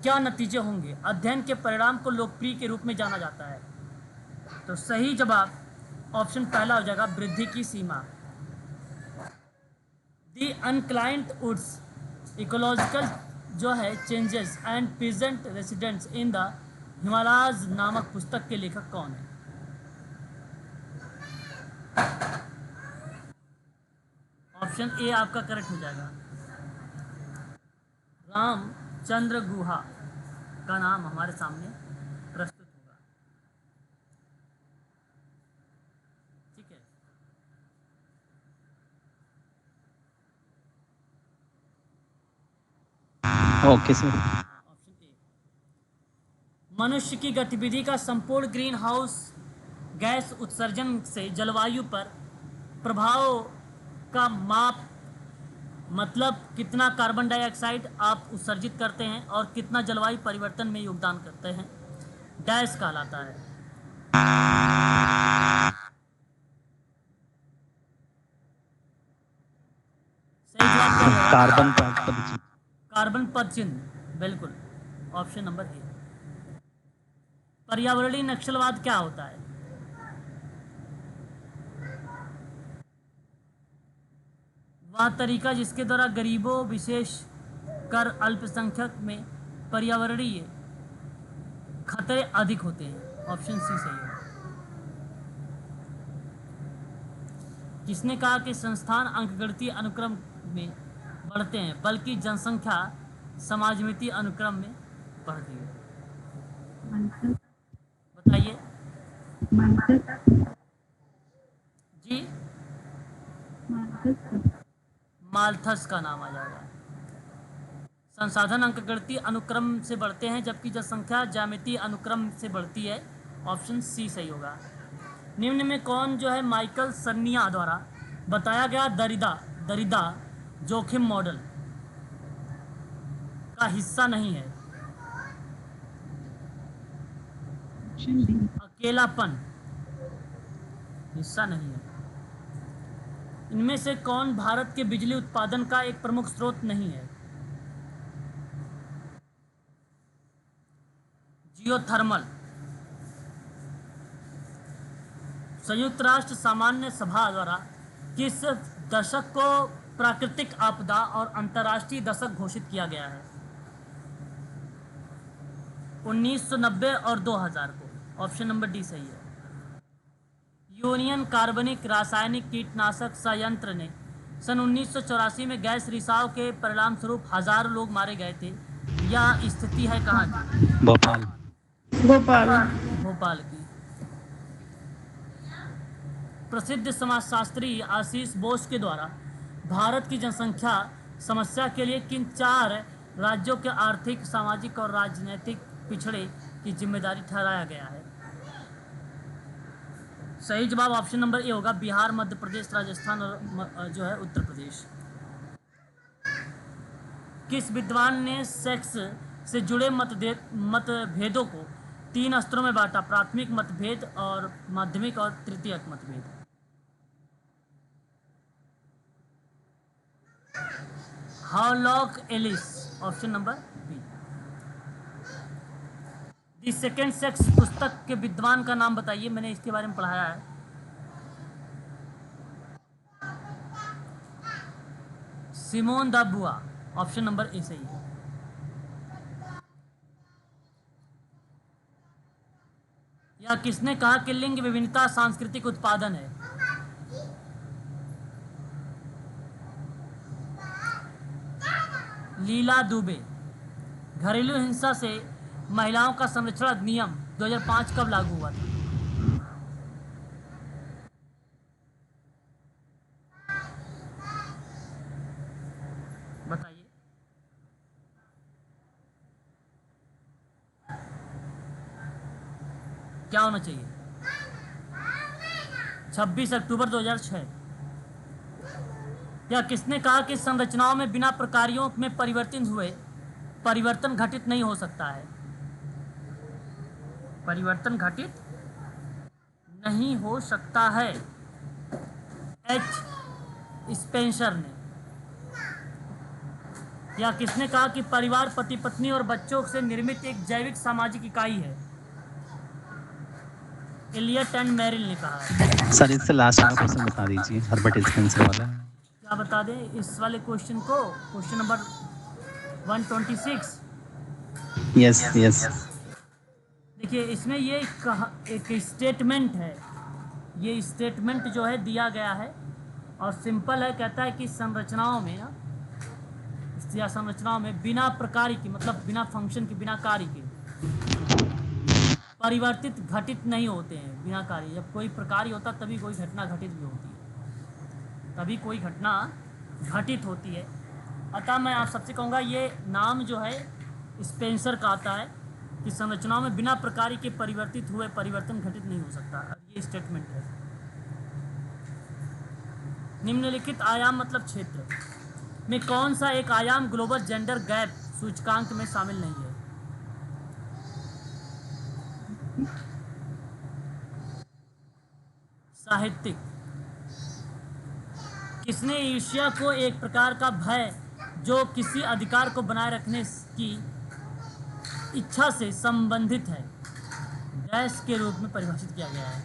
क्या नतीजे होंगे। अध्ययन के परिणाम को लोकप्रिय के रूप में जाना जाता है। तो सही जवाब ऑप्शन पहला हो जाएगा, वृद्धि की सीमा। दी अनक्लाइंट वुड्स इकोलॉजिकल जो है changes and peasant residents in the Himalayas नामक पुस्तक के लेखक कौन है? ऑप्शन ए आपका करेक्ट हो जाएगा। रामचंद्र गुहा का नाम हमारे सामने प्रस्तुत होगा। ठीक है। Okay sir. Option A. मनुष्य की गतिविधि का संपूर्ण ग्रीन हाउस गैस उत्सर्जन से जलवायु पर प्रभाव का माप मतलब कितना कार्बन डाइऑक्साइड आप उत्सर्जित करते हैं और कितना जलवायु परिवर्तन में योगदान करते हैं, डैश कहलाता है। सही जवाब क्या है? कार्बन पद चिन्ह, बिल्कुल। ऑप्शन नंबर ए। पर्यावरणीय नक्सलवाद क्या होता है? वह तरीका जिसके द्वारा गरीबों विशेष कर अल्पसंख्यक में पर्यावरणीय खतरे अधिक होते हैं। ऑप्शन सी सही है। किसने कहा कि संस्थान अंकगणितीय अनुक्रम में बढ़ते हैं बल्कि जनसंख्या समाजमितीय अनुक्रम में बढ़ती है? बताइए जी। माल्थस का नाम आ जाएगा। संसाधन अंकगणितीय अनुक्रम से बढ़ते हैं जबकि जनसंख्या ज्यामितीय अनुक्रम से बढ़ती है। ऑप्शन सी सही होगा। निम्न में कौन जो है माइकल सर्निया द्वारा बताया गया दरिदा जोखिम मॉडल का हिस्सा नहीं है? Option D. अकेलापन हिस्सा नहीं है। इनमें से कौन भारत के बिजली उत्पादन का एक प्रमुख स्रोत नहीं है? जियोथर्मल। संयुक्त राष्ट्र सामान्य सभा द्वारा किस दशक को प्राकृतिक आपदा और अंतर्राष्ट्रीय दशक घोषित किया गया है? 1990 और 2000 को। ऑप्शन नंबर डी सही है। यूनियन कार्बनिक रासायनिक कीटनाशक संयंत्र ने सन 1984 में गैस रिसाव के परिणाम स्वरूप हजारों लोग मारे गए थे। यह स्थिति है कहाँ की? भोपाल। Gopal. भोपाल की। प्रसिद्ध समाजशास्त्री आशीष बोस के द्वारा भारत की जनसंख्या समस्या के लिए किन 4 राज्यों के आर्थिक, सामाजिक और राजनीतिक पिछड़े की जिम्मेदारी ठहराया गया है? सही जवाब ऑप्शन नंबर ए होगा, बिहार, मध्य प्रदेश, राजस्थान और जो है उत्तर प्रदेश। किस विद्वान ने सेक्स से जुड़े मतभेदों को 3 स्तरों में बांटा? प्राथमिक मतभेद और माध्यमिक और तृतीयक मतभेद। Havelock Ellis. Option number B. The second sex पुस्तक के विद्वान का नाम बताइए, मैंने इसके बारे में पढ़ाया है। सिमोन द बुआ। ऑप्शन नंबर ए सही है। यह किसने कहा कि लिंग विभिन्नता सांस्कृतिक उत्पादन है? लीला दुबे। घरेलू हिंसा से महिलाओं का संरक्षण अधिनियम 2005 कब लागू हुआ था? बताइए। क्या होना चाहिए? 26 अक्टूबर 2006। यह किसने कहा कि संरचनाओं में बिना प्रकारों में परिवर्तन घटित नहीं हो सकता है? परिवर्तन घटित नहीं हो सकता है। एच स्पेंसर ने। यह किसने कहा कि परिवार पति पत्नी और बच्चों से निर्मित एक जैविक सामाजिक इकाई है? एलियट एंड मेरिल ने कहा है। सर इससे लास्ट वाला क्वेश्चन बता दीजिए, हर्बर्ट स्पेंसर वाला। क्या बता दें इस वाले क्वेश्चन को? Question number 126। Yes yes. देखिए इसमें ये एक स्टेटमेंट है। ये स्टेटमेंट जो है दिया गया है और सिंपल है। कहता है कि संरचनाओं में या संरचनाओं में बिना प्रकार की, मतलब बिना फंक्शन के, बिना कार्य के परिवर्तित घटित नहीं होते हैं। बिना कार्य, जब कोई प्रकार ही होता तभी कोई घटना घटित भी होती है, तभी कोई घटना घटित होती है। अतः मैं आप सबसे कहूँगा ये नाम जो है स्पेंसर का आता है कि संरचनाओं में बिना प्रकार के परिवर्तित हुए परिवर्तन घटित नहीं हो सकता। ये स्टेटमेंट है। निम्नलिखित आयाम मतलब क्षेत्र में कौन सा एक आयाम ग्लोबल जेंडर गैप सूचकांक में शामिल नहीं है? साहित्यिक। किसने ईर्ष्या को एक प्रकार का भय जो किसी अधिकार को बनाए रखने की इच्छा से संबंधित है, गैस के रूप में परिभाषित किया गया है?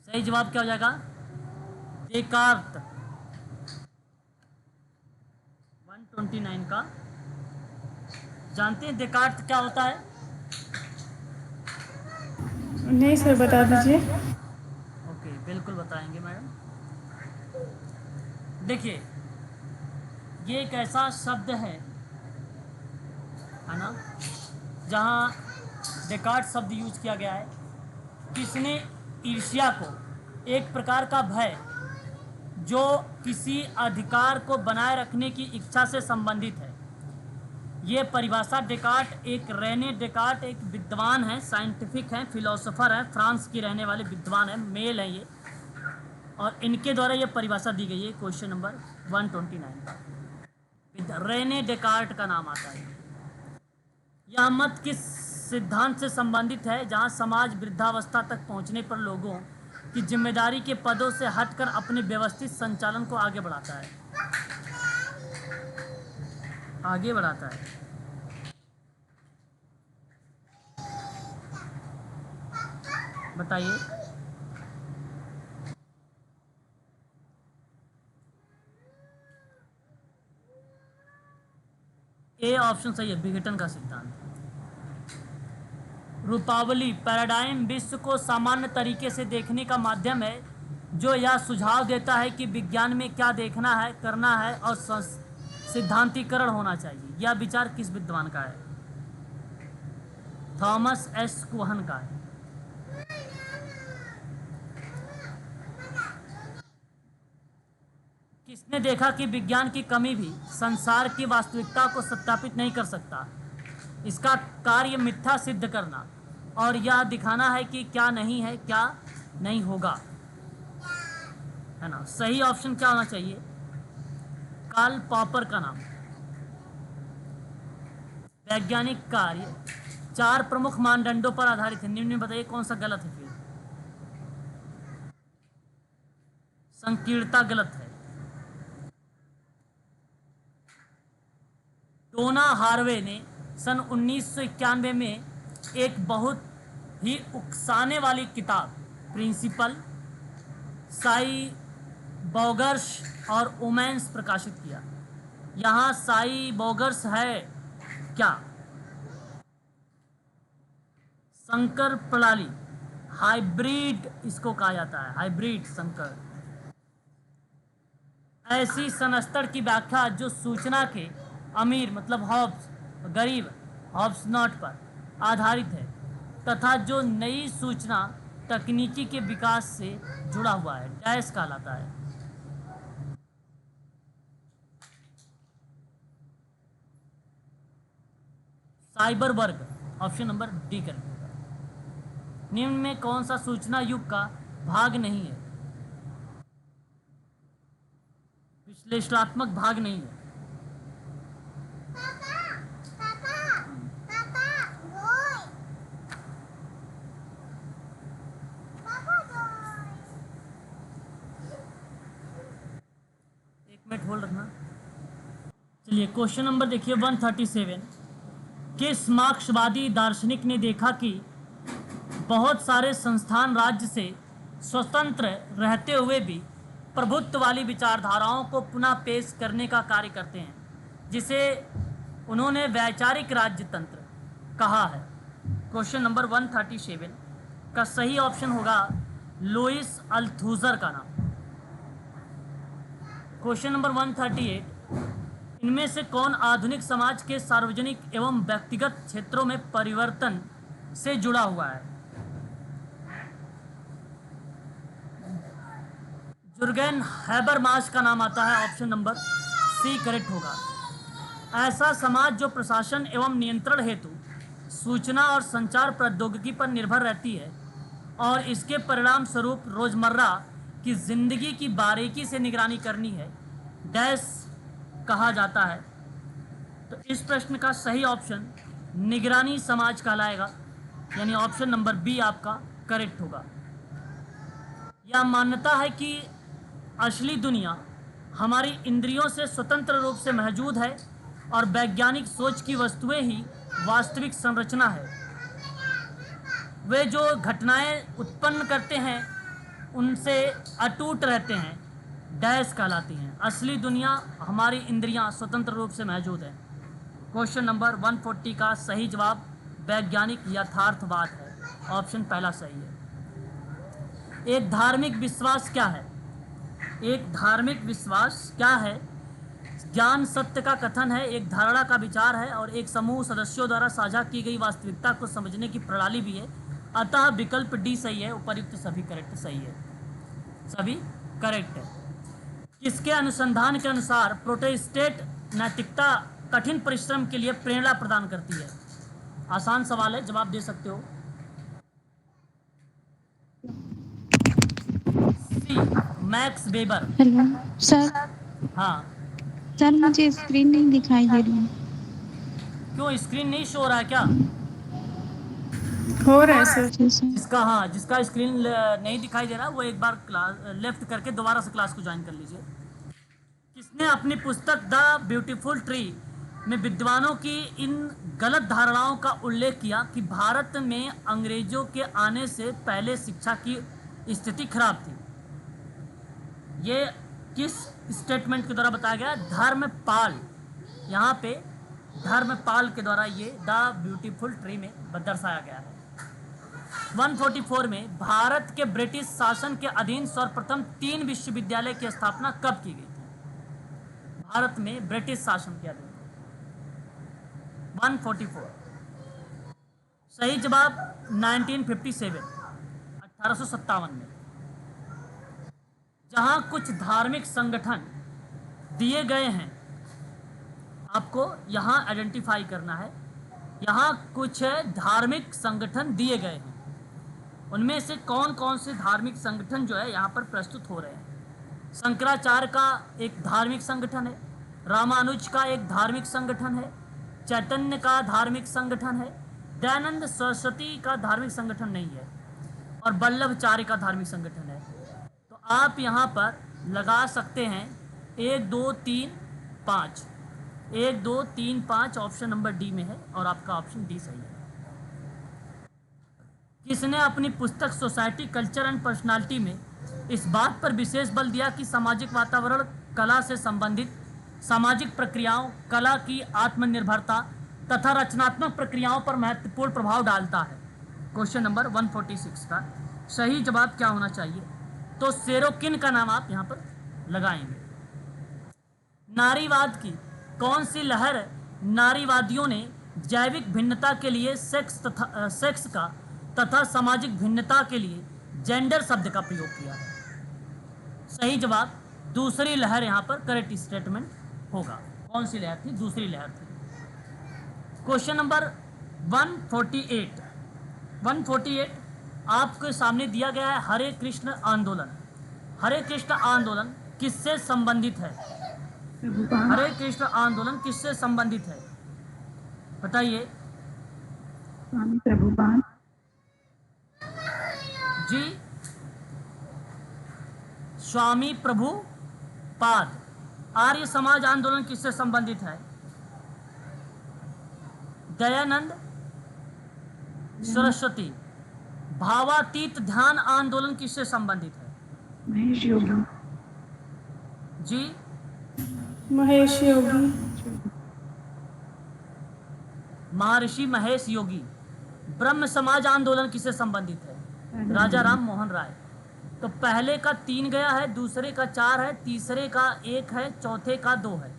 सही जवाब क्या हो जाएगा? डेकार्त। 129 का। जानते हैं डेकार्त क्या होता है? नहीं सर, बता दीजिए। ओके, बिल्कुल बताएंगे मैडम। देखिए ये एक ऐसा शब्द है ना, जहाँ डेकार्त शब्द यूज किया गया है। किसने ईर्ष्या को एक प्रकार का भय जो किसी अधिकार को बनाए रखने की इच्छा से संबंधित है। ये परिभाषा डेकार्ट एक विद्वान है, साइंटिफिक हैं, फिलोसोफर हैं, फ्रांस की रहने वाले विद्वान हैं, मेल हैं ये, और इनके द्वारा ये परिभाषा दी गई है क्वेश्चन नंबर 129 का। रेने डेकार्ट का नाम आता है। यह मत किस सिद्धांत से संबंधित है जहां समाज वृद्धावस्था तक पहुंचने पर लोगों की जिम्मेदारी के पदों से हटकर अपने व्यवस्थित संचालन को आगे बढ़ाता है। बताइए। ए ऑप्शन सही है, विघटन का सिद्धांत। रूपावली पैराडाइम विश्व को सामान्य तरीके से देखने का माध्यम है जो यह सुझाव देता है कि विज्ञान में क्या देखना है, करना है और सिद्धांतीकरण होना चाहिए। यह विचार किस विद्वान का है? थॉमस एस कुहन का है। किसने देखा कि विज्ञान की कमी भी संसार की वास्तविकता को सत्यापित नहीं कर सकता? इसका कार्य मिथ्या सिद्ध करना और यह दिखाना है कि क्या नहीं है, क्या नहीं होगा, है ना। सही ऑप्शन क्या होना चाहिए? कार्ल पॉपर का नाम। वैज्ञानिक कार्य 4 प्रमुख मानदंडों पर आधारित है, निम्न में बताइए कौन सा गलत है? फिर संकीर्णता गलत है। डोना हार्वे ने सन 1991 में एक बहुत ही उकसाने वाली किताब प्रिंसिपल साइबोर्ग्स और वुमेन्स प्रकाशित किया। यहाँ साइबोर्ग्स है क्या? संकर प्रणाली, हाइब्रिड इसको कहा जाता है, हाइब्रिड संकर। ऐसी संस्तर की व्याख्या जो सूचना के अमीर मतलब हॉब्स, गरीब हॉब्स नॉट पर आधारित है तथा जो नई सूचना तकनीकी के विकास से जुड़ा हुआ है, डैश कहलाता है। साइबर वर्ग, ऑप्शन नंबर डी करेक्ट होगा। निम्न में कौन सा सूचना युग का भाग नहीं है? विश्लेषणात्मक भाग नहीं है। मिनट होल्ड रखना। चलिए क्वेश्चन नंबर देखिए 137। किस मार्क्सवादी दार्शनिक ने देखा कि बहुत सारे संस्थान राज्य से स्वतंत्र रहते हुए भी प्रभुत्व वाली विचारधाराओं को पुनः पेश करने का कार्य करते हैं, जिसे उन्होंने वैचारिक राज्य तंत्र कहा है? क्वेश्चन नंबर 137 का सही ऑप्शन होगा लुईस अल्थुजर का नाम। क्वेश्चन नंबर 138, इनमें से कौन आधुनिक समाज के सार्वजनिक एवं व्यक्तिगत क्षेत्रों में परिवर्तन से जुड़ा हुआ है? जुर्गेन हैबरमाश का नाम आता है, ऑप्शन नंबर सी करेक्ट होगा। ऐसा समाज जो प्रशासन एवं नियंत्रण हेतु सूचना और संचार प्रौद्योगिकी पर निर्भर रहती है और इसके परिणाम स्वरूप रोजमर्रा की जिंदगी की बारीकी से निगरानी करनी है, डैश कहा जाता है। तो इस प्रश्न का सही ऑप्शन निगरानी समाज कहलाएगा, यानी ऑप्शन नंबर बी आपका करेक्ट होगा। यह मान्यता है कि असली दुनिया हमारी इंद्रियों से स्वतंत्र रूप से मौजूद है और वैज्ञानिक सोच की वस्तुएं ही वास्तविक संरचना है। वे जो घटनाएं उत्पन्न करते हैं उनसे अटूट रहते हैं, डैश कहलाती हैं। असली दुनिया हमारी इंद्रियां स्वतंत्र रूप से मौजूद है। क्वेश्चन नंबर 140 का सही जवाब वैज्ञानिक यथार्थवाद है, ऑप्शन पहला सही है। एक धार्मिक विश्वास क्या है? एक धार्मिक विश्वास क्या है? ज्ञान सत्य का कथन है, एक धारणा का विचार है और एक समूह सदस्यों द्वारा साझा की गई वास्तविकता को समझने की प्रणाली भी है अतः विकल्प डी सही है, उपर्युक्त सभी करेक्ट सही है, सभी करेक्ट है। किसके अनुसंधान के अनुसार प्रोटेस्टेंट नैतिकता कठिन परिश्रम के लिए प्रेरणा प्रदान करती है? आसान सवाल है, जवाब दे सकते हो। C Max weber. Hello sir. हाँ, सर मुझे स्क्रीन नहीं दिखाई दे रही। क्यों स्क्रीन नहीं शो हो रहा है क्या? हो रहा है सर। जी सर। जिसका स्क्रीन नहीं दिखाई दे रहा वो एक बार क्लास लेफ्ट करके दोबारा से क्लास को ज्वाइन कर लीजिए। किसने अपनी पुस्तक द ब्यूटीफुल ट्री में विद्वानों की इन गलत धारणाओं का उल्लेख किया कि भारत में अंग्रेजों के आने से पहले शिक्षा की स्थिति खराब थी? ये किस स्टेटमेंट के द्वारा बताया गया? धर्मपाल। यहाँ पे धर्मपाल के द्वारा ये द ब्यूटीफुल ट्री में दर्शाया गया है। 144 में भारत के ब्रिटिश शासन के अधीन सर्वप्रथम 3 विश्वविद्यालय की स्थापना कब की गई थी? भारत में ब्रिटिश शासन के अधीन 144। सही जवाब 1957, 1857 में। जहां कुछ धार्मिक संगठन दिए गए हैं, आपको यहां आइडेंटिफाई करना है। यहां कुछ धार्मिक संगठन दिए गए हैं, उनमें से कौन कौन से धार्मिक संगठन जो है यहाँ पर प्रस्तुत हो रहे हैं? शंकराचार्य का एक धार्मिक संगठन है, रामानुज का एक धार्मिक संगठन है, चैतन्य का धार्मिक संगठन है, दयानंद सरस्वती का धार्मिक संगठन नहीं है, और वल्लभाचार्य का धार्मिक संगठन है। तो आप यहाँ पर लगा सकते हैं 1 2 3 5, 1 2 3 5 ऑप्शन नंबर डी में है, और आपका ऑप्शन डी सही है। किसने अपनी पुस्तक सोसाइटी कल्चर एंड पर्सनालिटी में इस बात पर विशेष बल दिया कि सामाजिक वातावरण कला से संबंधित सामाजिक प्रक्रियाओं, कला की आत्मनिर्भरता तथा रचनात्मक प्रक्रियाओं पर महत्वपूर्ण प्रभाव डालता है? क्वेश्चन नंबर 146 का सही जवाब क्या होना चाहिए? तो सेरोकिन का नाम आप यहाँ पर लगाएंगे। नारीवाद की कौन सी लहर नारीवादियों ने जैविक भिन्नता के लिए सेक्स का तथा सामाजिक भिन्नता के लिए जेंडर शब्द का प्रयोग किया है? सही जवाब दूसरी लहर यहाँ पर करेक्ट स्टेटमेंट होगा। कौन सी लहर थी? दूसरी लहर थी। क्वेश्चन नंबर 148 आपके सामने दिया गया है। हरे कृष्ण आंदोलन। हरे कृष्ण आंदोलन किससे संबंधित है? हरे कृष्ण आंदोलन किससे संबंधित है? बताइए स्वामी प्रभुपाद जी। स्वामी प्रभुपाद। आर्य समाज आंदोलन किससे संबंधित है? दयानंद सरस्वती। भावातीत ध्यान आंदोलन किससे संबंधित है? महेश योगी जी। महेश योगी महर्षि महेश योगी। ब्रह्म समाज आंदोलन किससे संबंधित है? राजा राम मोहन राय। तो पहले का 3 गया है, दूसरे का 4 है, तीसरे का 1 है, चौथे का 2 है।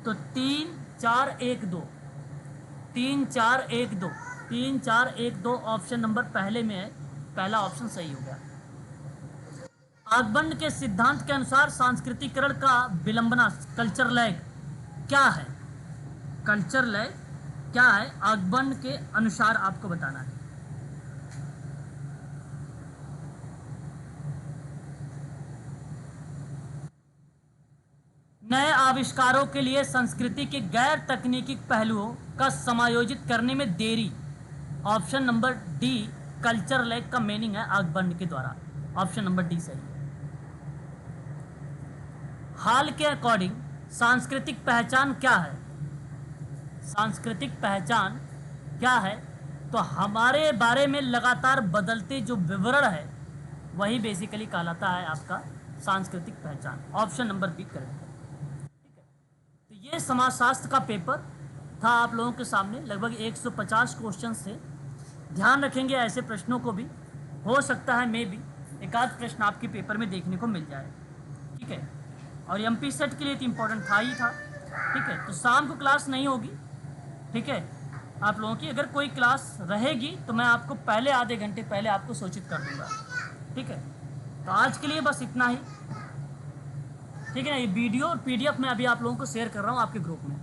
तो 3 4 1 2, 3 4 1 2, 3 4 1 2 ऑप्शन नंबर पहले में है। पहला ऑप्शन सही हो गया। आगबंड के सिद्धांत के अनुसार सांस्कृतिकरण का विलंबना कल्चर लैग क्या है? कल्चर लैग क्या है? आगबंड के अनुसार आपको बताना है। नए आविष्कारों के लिए संस्कृति के गैर तकनीकी पहलुओं का समायोजित करने में देरी। Option number D culture lag का मीनिंग है आगबंड के द्वारा। ऑप्शन नंबर डी सही है। हाल के अकॉर्डिंग सांस्कृतिक पहचान क्या है? सांस्कृतिक पहचान क्या है? तो हमारे बारे में लगातार बदलते जो विवरण है वही बेसिकली कहलाता है आपका सांस्कृतिक पहचान। ऑप्शन नंबर बी करेक्ट है। ठीक है, तो ये समाजशास्त्र का पेपर था आप लोगों के सामने। लगभग 150 क्वेश्चन थे। ध्यान रखेंगे ऐसे प्रश्नों को भी, हो सकता है मे भी एक आध प्रश्न आपके पेपर में देखने को मिल जाए। ठीक है, और एमपी सेट के लिए तो इम्पोर्टेंट था ही था। ठीक है, तो शाम को क्लास नहीं होगी। ठीक है, आप लोगों की। अगर कोई क्लास रहेगी तो मैं आपको पहले आधे घंटे पहले आपको सूचित कर दूंगा, ठीक है। तो आज के लिए बस इतना ही, ठीक है ना। ये वीडियो और PDF मैं अभी आप लोगों को शेयर कर रहा हूँ आपके ग्रुप में।